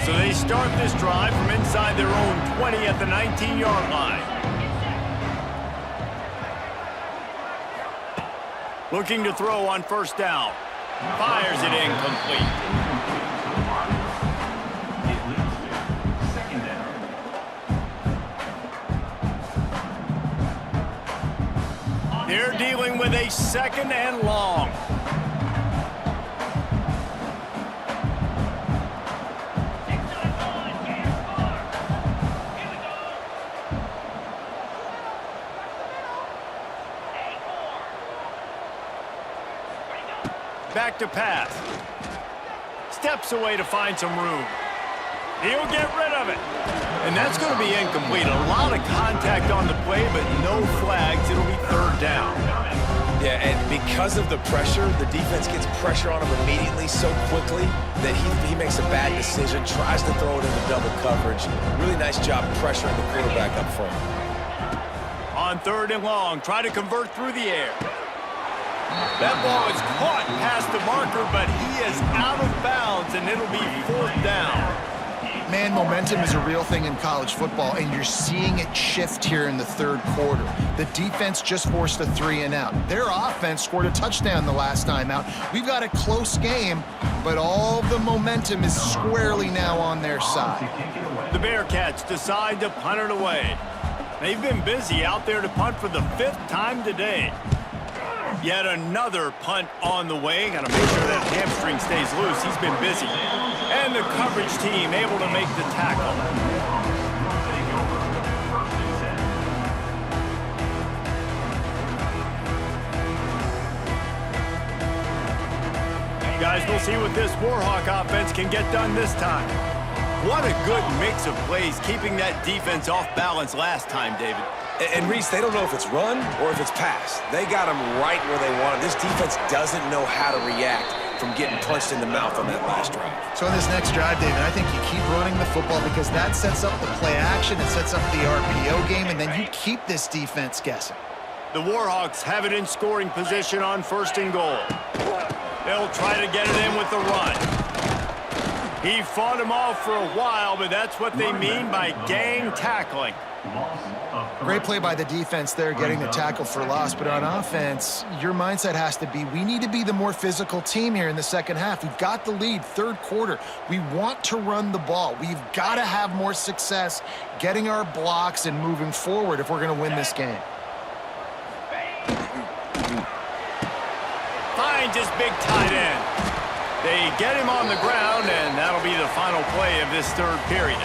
So they start this drive from inside their own 20 at the 19-yard line. Looking to throw on first down. Fires it incomplete. They're dealing with a 2nd and long. Back to pass. Steps away to find some room. He'll get rid of it. And that's going to be incomplete. A lot of contact on the play, but no flags. It'll be 3rd down. Yeah, and because of the pressure, the defense gets pressure on him immediately so quickly that he makes a bad decision, tries to throw it into double coverage. Really nice job pressuring the quarterback up front. On 3rd and long, try to convert through the air. That ball is caught past the marker, but he is out of bounds, and it'll be 4th down. Man, momentum is a real thing in college football, and you're seeing it shift here in the 3rd quarter. The defense just forced a 3-and-out. Their offense scored a touchdown the last time out. We've got a close game, but all the momentum is squarely now on their side. The Bearcats decide to punt it away. They've been busy out there to punt for the 5th time today. Yet another punt on the way. Got to make sure that hamstring stays loose. He's been busy. And the coverage team able to make the tackle. Guys, we'll see what this Warhawk offense can get done this time. What a good mix of plays, keeping that defense off balance last time, David. And Reese, they don't know if it's run or if it's pass. They got them right where they want them. This defense doesn't know how to react from getting punched in the mouth on that last drive. So in this next drive, David, I think you keep running the football because that sets up the play action, it sets up the RPO game, and then you keep this defense guessing. The Warhawks have it in scoring position on 1st and goal. They'll try to get it in with the run. He fought him off for a while, but that's what they mean by gang tackling. Great play by the defense there, getting the tackle for loss. But on offense, your mindset has to be, we need to be the more physical team here in the 2nd half. We've got the lead, 3rd quarter. We want to run the ball. We've got to have more success getting our blocks and moving forward if we're going to win this game. Finds his big tight end. They get him on the ground, and that'll be the final play of this 3rd period.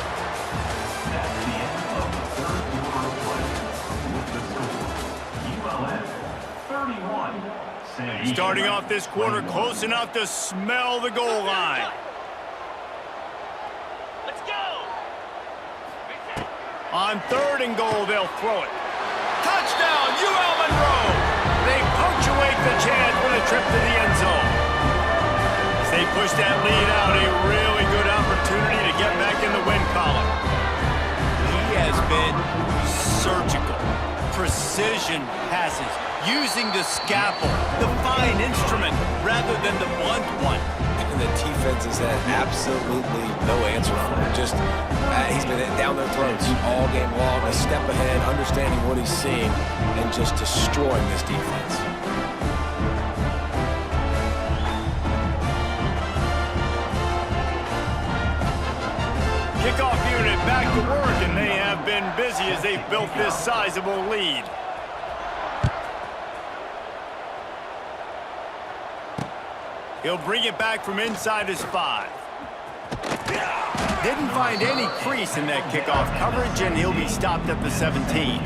Starting off this quarter close enough to smell the goal line. Let's go! On 3rd and goal, they'll throw it. Touchdown, UL Monroe! They punctuate the chance with a trip to the end zone. As they push that lead out, a really good opportunity to get back in the win column. He has been surgical, precision passes, using the scalpel, the fine instrument, rather than the blunt one. And the defense has had absolutely no answer for him. Just, he's been down their throats all game long, a step ahead, understanding what he's seeing, and just destroying this defense. Kickoff unit back to work, and they have been busy as they've built this sizable lead. He'll bring it back from inside his 5. Didn't find any crease in that kickoff coverage, and he'll be stopped at the 17.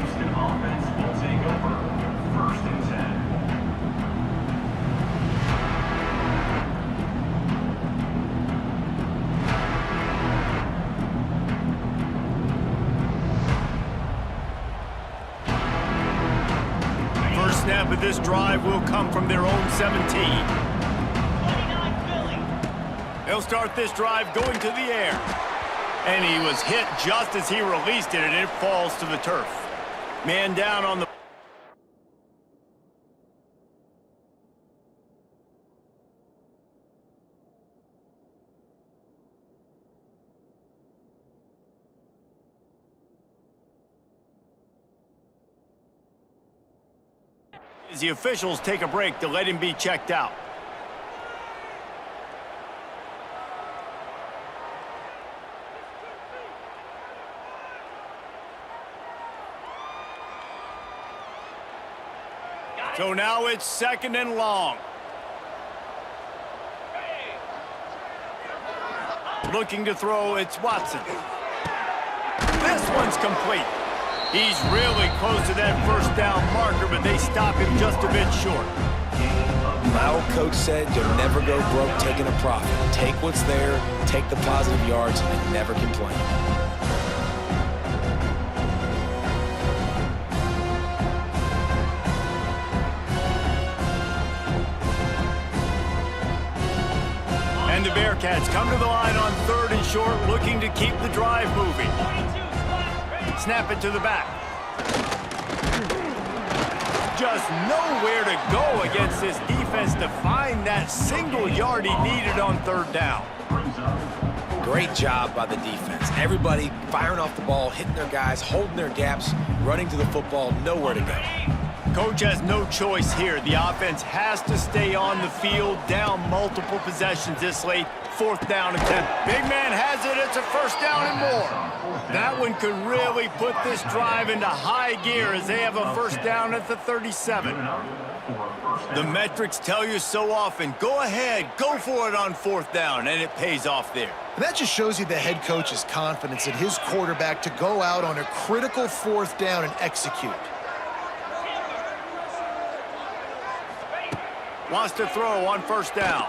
this drive will come from their own 17. They'll start this drive going to the air. And he was hit just as he released it, and it falls to the turf. Man down on the... As the officials take a break to let him be checked out. So now it's 2nd and long. Looking to throw, it's Watson. This one's complete. He's really close to that first down marker, but they stop him just a bit short. My old coach said you'll never go broke taking a profit. Take what's there, take the positive yards, and never complain. And the Bearcats come to the line on 3rd and short, looking to keep the drive moving. Snap it to the back. Just nowhere to go against this defense to find that single yard he needed on 3rd down. Great job by the defense. Everybody firing off the ball, hitting their guys, holding their gaps, running to the football, nowhere to go. Coach has no choice here. The offense has to stay on the field, down multiple possessions this late. 4th down attempt. Big man has it. It's a 1st down and more. That one could really put this drive into high gear as they have a 1st down at the 37. The metrics tell you so often, go ahead, go for it on 4th down, and it pays off there. And that just shows you the head coach's confidence in his quarterback to go out on a critical 4th down and execute. Wants to throw on 1st down.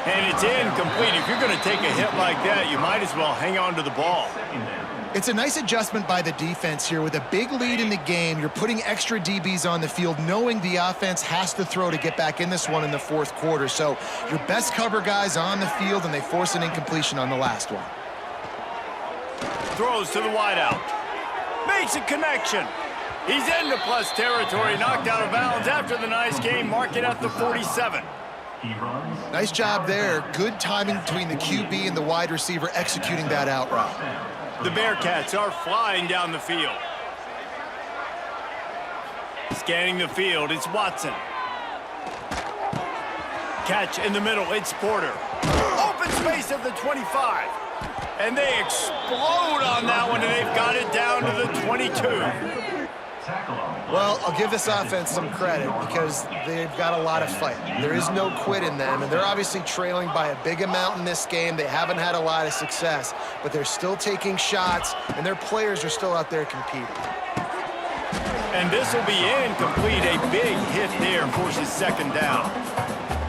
And it's incomplete. If you're going to take a hit like that, you might as well hang on to the ball. It's a nice adjustment by the defense here. With a big lead in the game, you're putting extra DBs on the field, knowing the offense has to throw to get back in this one in the 4th quarter. So your best cover guys on the field, and they force an incompletion on the last one. Throws to the wideout. Makes a connection. He's into plus territory, knocked out of bounds after the nice game. Mark it at the 47. Nice job there. Good timing between the QB and the wide receiver executing that out route. The Bearcats are flying down the field. Scanning the field, it's Watson. Catch in the middle, it's Porter. Open space at the 25. And they explode on that one, and they've got it down to the 22. Well, I'll give this offense some credit because they've got a lot of fight. There is no quit in them, and they're obviously trailing by a big amount in this game. They haven't had a lot of success, but they're still taking shots, and their players are still out there competing. And this will be incomplete. A big hit there forces 2nd down.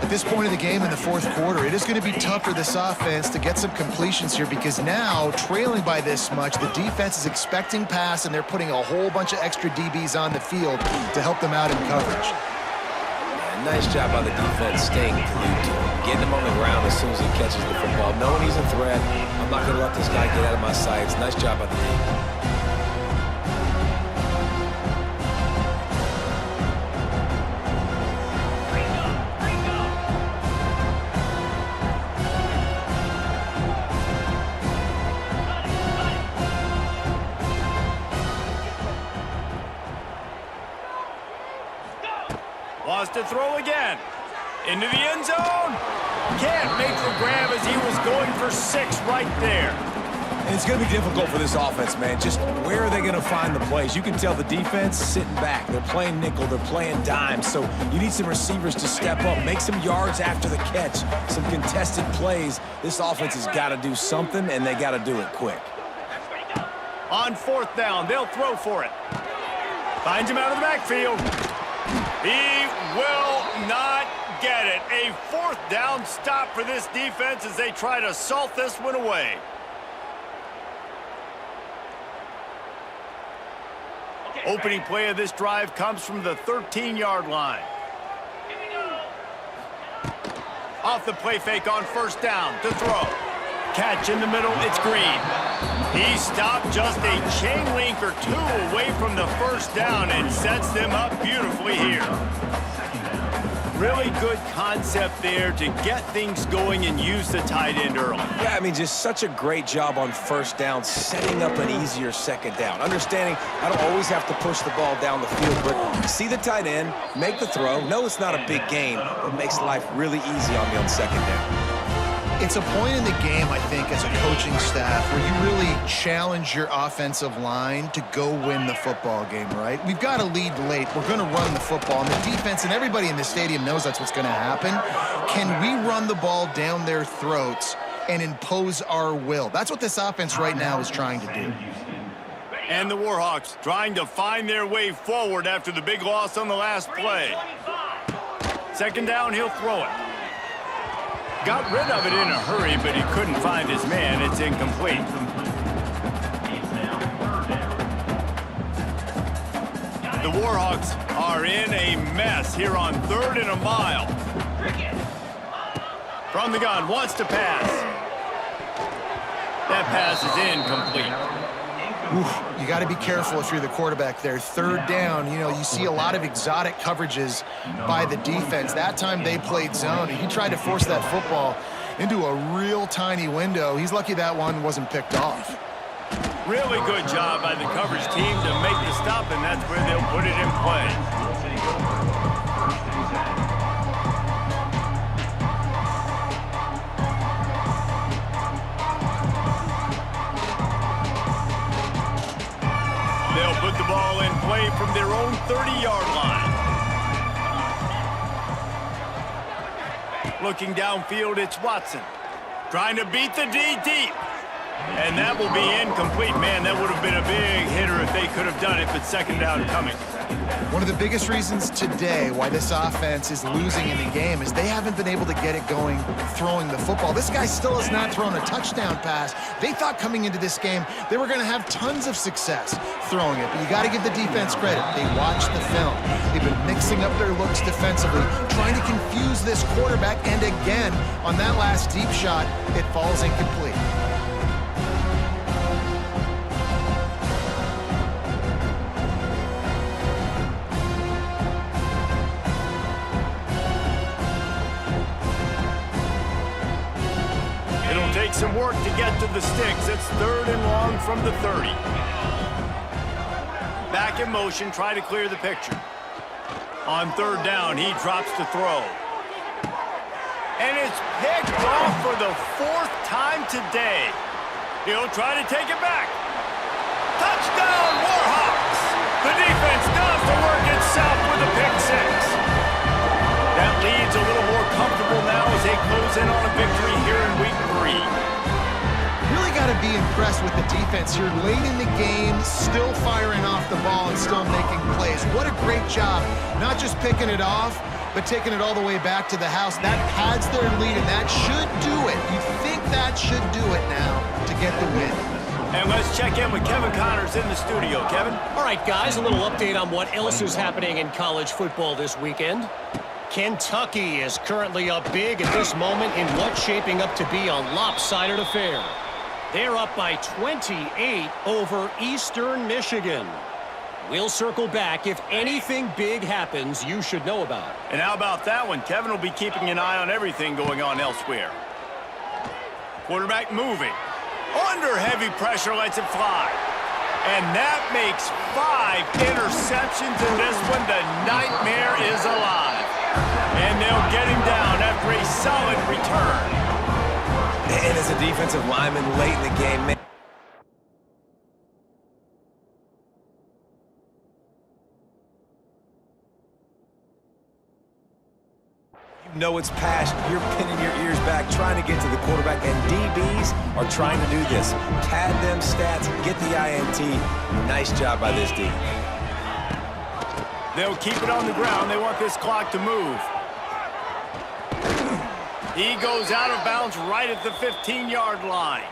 At this point in the game in the 4th quarter, it is going to be tough for this offense to get some completions here because now, trailing by this much, the defense is expecting pass, and they're putting a whole bunch of extra DBs on the field to help them out in coverage. Yeah, nice job by the defense staying glued to him, getting him on the ground as soon as he catches the football, knowing he's a threat. I'm not going to let this guy get out of my sights. Nice job by the team. Wants to throw again. Into the end zone. Can't make the grab as he was going for 6 right there. And it's going to be difficult for this offense, man. Just where are they going to find the plays? You can tell the defense sitting back. They're playing nickel. They're playing dime. So you need some receivers to step up, make some yards after the catch, some contested plays. This offense has got to do something, and they got to do it quick. On 4th down, they'll throw for it. Finds him out of the backfield. He will not get it. A 4th down stop for this defense as they try to salt this one away. Opening play of this drive comes from the 13-yard line. Off the play fake on first down to throw. Catch in the middle, it's Green. He stopped just a chain link or two away from the first down and sets them up beautifully here. Really good concept there to get things going and use the tight end early. Yeah, I mean, just such a great job on first down, setting up an easier second down. Understanding I don't always have to push the ball down the field, but see the tight end, make the throw. No, it's not a big gain, but it makes life really easy on me on second down. It's a point in the game, I think, as a coaching staff where you really challenge your offensive line to go win the football game, right? We've got to lead late. We're going to run the football. And the defense and everybody in the stadium knows that's what's going to happen. Can we run the ball down their throats and impose our will? That's what this offense right now is trying to do. And the Warhawks trying to find their way forward after the big loss on the last play. Second down, he'll throw it. Got rid of it in a hurry, but he couldn't find his man. It's incomplete. The Warhawks are in a mess here on 3rd and a mile. From the gun, wants to pass. That pass is incomplete. Oof, you got to be careful if you're the quarterback there. 3rd down, you know, you see a lot of exotic coverages by the defense. That time they played zone, and he tried to force that football into a real tiny window. He's lucky that one wasn't picked off. Really good job by the coverage team to make the stop, and that's where they'll put it in play. They'll put the ball in play from their own 30-yard line. Looking downfield, it's Watson. Trying to beat the D deep. And that will be incomplete. Man, that would have been a big hitter if they could have done it, but second down coming. One of the biggest reasons today why this offense is losing in the game is they haven't been able to get it going throwing the football. This guy still has not thrown a touchdown pass. They thought coming into this game they were going to have tons of success throwing it, but you got to give the defense credit. They watched the film. They've been mixing up their looks defensively, trying to confuse this quarterback, and again, on that last deep shot, it falls incomplete. Some work to get to the sticks. It's 3rd and long from the 30. Back in motion, try to clear the picture. On 3rd down, he drops to throw. And it's picked off for the 4th time today. He'll try to take it back. Touchdown, Warhawks! The defense does the work itself with a pick 6. That lead's a little more comfortable now as they close in on a victory here in week 3. Really got to be impressed with the defense here. Late in the game, still firing off the ball and still making plays. What a great job. Not just picking it off, but taking it all the way back to the house. That pads their lead, and that should do it. You think that should do it now to get the win. And let's check in with Kevin Connors in the studio. Kevin? All right, guys, a little update on what else is happening in college football this weekend. Kentucky is currently up big at this moment in what's shaping up to be a lopsided affair. They're up by 28 over Eastern Michigan. We'll circle back. If anything big happens, you should know about it. And how about that one? Kevin will be keeping an eye on everything going on elsewhere. Quarterback moving. Under heavy pressure, lets it fly. And that makes 5 interceptions in this one. The nightmare is alive. And they'll get him down after a solid return. And as a defensive lineman late in the game, man. You know it's passion. You're pinning your ears back, trying to get to the quarterback, and DBs are trying to do this. Pad them stats, get the INT. Nice job by this D. They'll keep it on the ground. They want this clock to move. He goes out of bounds right at the 15-yard line.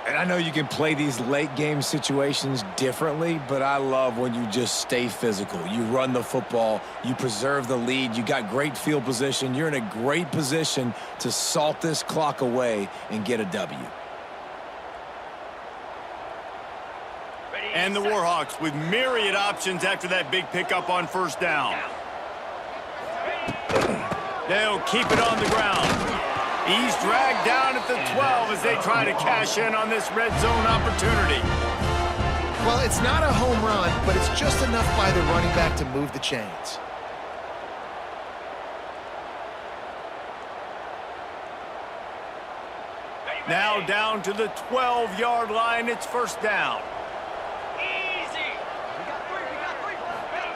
And I know you can play these late game situations differently, but I love when you just stay physical. You run the football, you preserve the lead, you got great field position. You're in a great position to salt this clock away and get a W. And the Warhawks with myriad options after that big pickup on first down. They'll keep it on the ground. He's dragged down at the 12 as they try to cash in on this red zone opportunity. Well, it's not a home run, but it's just enough by the running back to move the chains. Now down to the 12-yard line. It's first down.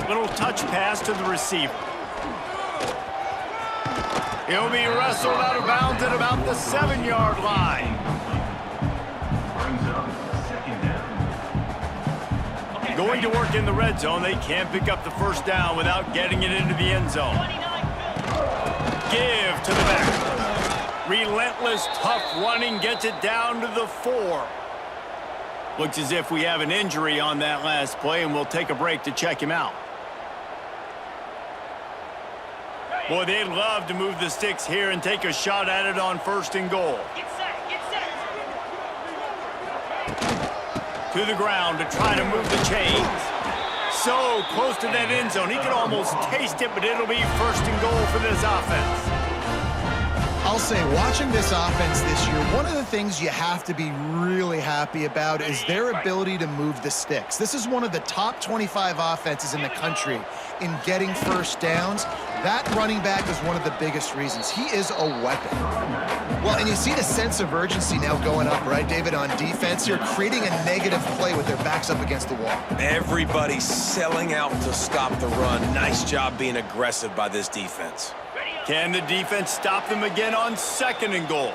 Little touch pass to the receiver. He'll be wrestled out of bounds at about the 7-yard line. Brings up second down. Going to work in the red zone. They can't pick up the first down without getting it into the end zone. Give to the back. Relentless, tough running gets it down to the 4. Looks as if we have an injury on that last play, and we'll take a break to check him out. Boy, they'd love to move the sticks here and take a shot at it on first and goal. Get set, get set. To the ground to try to move the chains. So close to that end zone. He could almost taste it, but it'll be first and goal for this offense. I'll say, watching this offense this year, one of the things you have to be really happy about is their ability to move the sticks. This is one of the top 25 offenses in the country in getting first downs. That running back is one of the biggest reasons. He is a weapon. Well, and you see the sense of urgency now going up, right, David, on defense here, creating a negative play with their backs up against the wall. Everybody's selling out to stop the run. Nice job being aggressive by this defense. Can the defense stop them again on second and goal?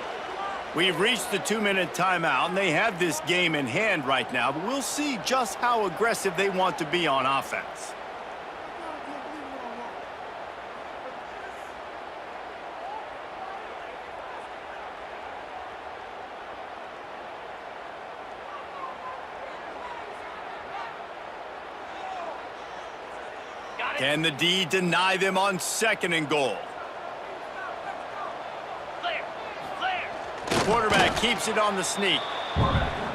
We've reached the 2-minute timeout, and they have this game in hand right now, but we'll see just how aggressive they want to be on offense. Can the D deny them on second and goal? Quarterback keeps it on the sneak.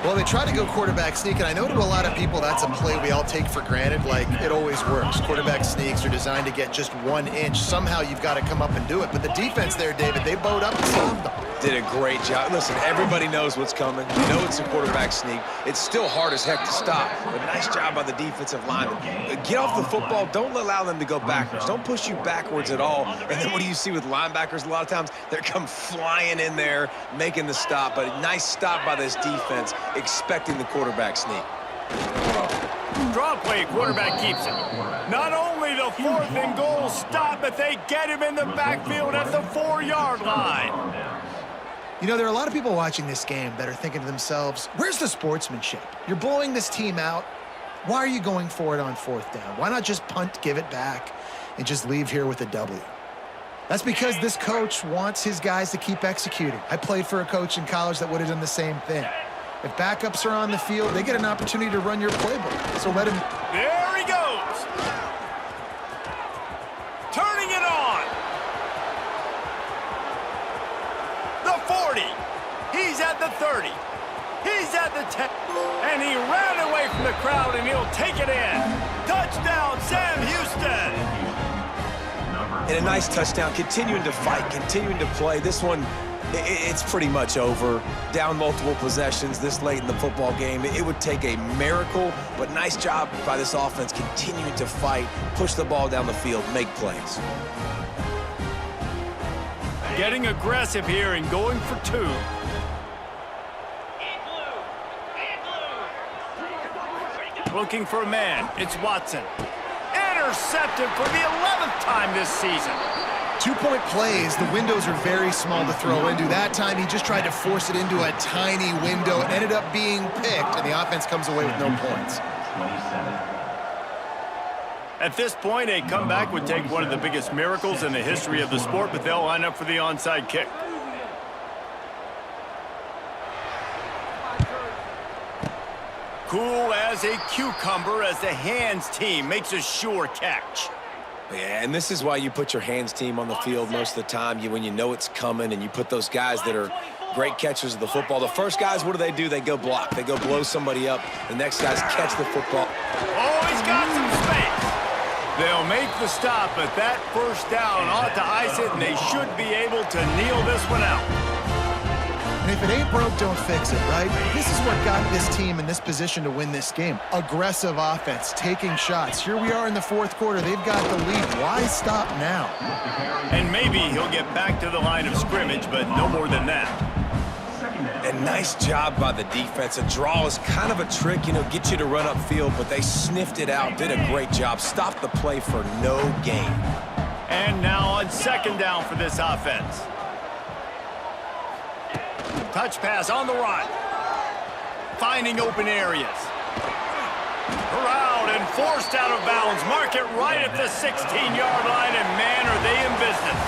Well, they try to go quarterback sneak, and I know to a lot of people that's a play we all take for granted, like it always works. Quarterback sneaks are designed to get just 1 inch. Somehow you've got to come up and do it. But the defense there, David, they bowed up and stopped them. Did a great job. Listen, everybody knows what's coming. You know it's a quarterback sneak. It's still hard as heck to stop, but nice job by the defensive lineman. Get off the football. Don't allow them to go backwards. Don't push you backwards at all. And then what do you see with linebackers? A lot of times they come flying in there, making the stop. But a nice stop by this defense, expecting the quarterback sneak. Draw play, quarterback keeps it. Not only the 4th and goal stop, but they get him in the backfield at the 4-yard line. You know, there are a lot of people watching this game that are thinking to themselves, where's the sportsmanship? You're blowing this team out. Why are you going for it on 4th down? Why not just punt, give it back, and just leave here with a W? That's because this coach wants his guys to keep executing. I played for a coach in college that would have done the same thing. If backups are on the field, they get an opportunity to run your playbook. So let him. There he goes. Turning it on. The 40. He's at the 30. He's at the 10. And he ran away from the crowd, and he'll take it in. Touchdown, Sam Houston. And a nice touchdown, continuing to fight, continuing to play. This one, it's pretty much over. Down multiple possessions this late in the football game. It would take a miracle, but nice job by this offense continuing to fight, push the ball down the field, make plays. Getting aggressive here and going for 2. Looking for a man. It's Watson. Intercepted for the 11th time this season. 2-point plays, the windows are very small to throw into. That time, he just tried to force it into a tiny window. It ended up being picked, and the offense comes away with no points. 27. At this point, a comeback would take one of the biggest miracles in the history of the sport, but they'll line up for the onside kick. Cool as a cucumber as the hands team makes a sure catch. Yeah, and this is why you put your hands team on the field most of the time. When you know it's coming, and you put those guys that are great catchers of the football. The first guys, what do? They go block. They go blow somebody up. The next guys catch the football. Oh, he's got some space. They'll make the stop, but that first down ought to ice it, and they should be able to kneel this one out. And if it ain't broke, don't fix it, right? This is what got this team in this position to win this game. Aggressive offense, taking shots. Here we are in the fourth quarter. They've got the lead. Why stop now? And maybe he'll get back to the line of scrimmage, but no more than that. And nice job by the defense. A draw is kind of a trick, get you to run upfield, but they sniffed it out, did a great job. Stopped the play for no gain. And now on second down for this offense. Touch pass on the run. Finding open areas. Corralled and forced out of bounds. Mark it right at the 16-yard line, and man, are they in business.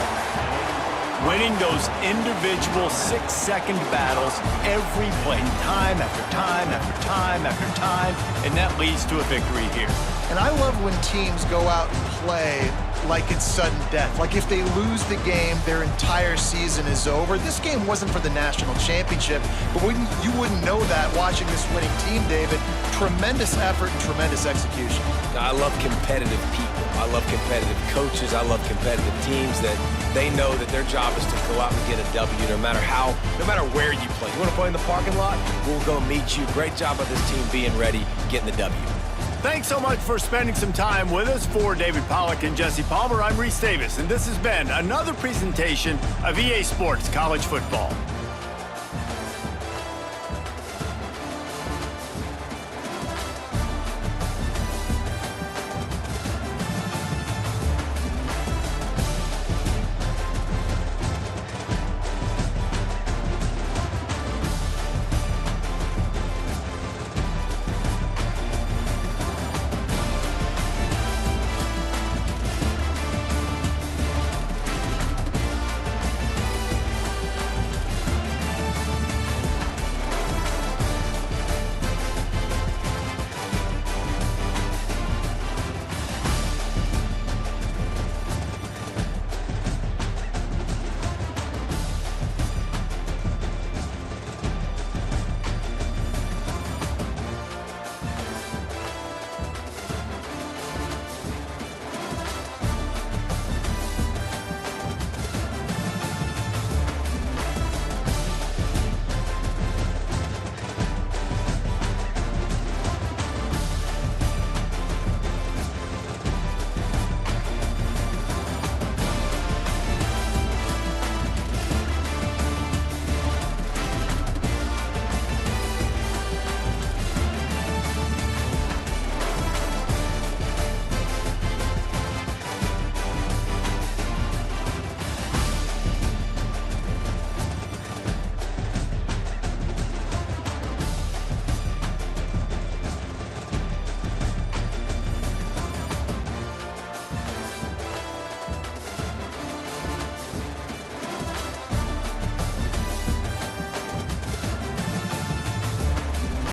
Winning those individual 6-second battles every play, time after time after time after time, and that leads to a victory here. And I love when teams go out and play like it's sudden death. Like if they lose the game, their entire season is over. This game wasn't for the national championship, but you wouldn't know that watching this winning team, David. Tremendous effort and tremendous execution. I love competitive people. I love competitive coaches. I love competitive teams that they know that their job is to go out and get a W no matter where you play. You want to play in the parking lot? We'll go meet you. Great job by this team being ready, getting the W. Thanks so much for spending some time with us. For David Pollack and Jesse Palmer, I'm Reese Davis, and this has been another presentation of EA Sports College Football.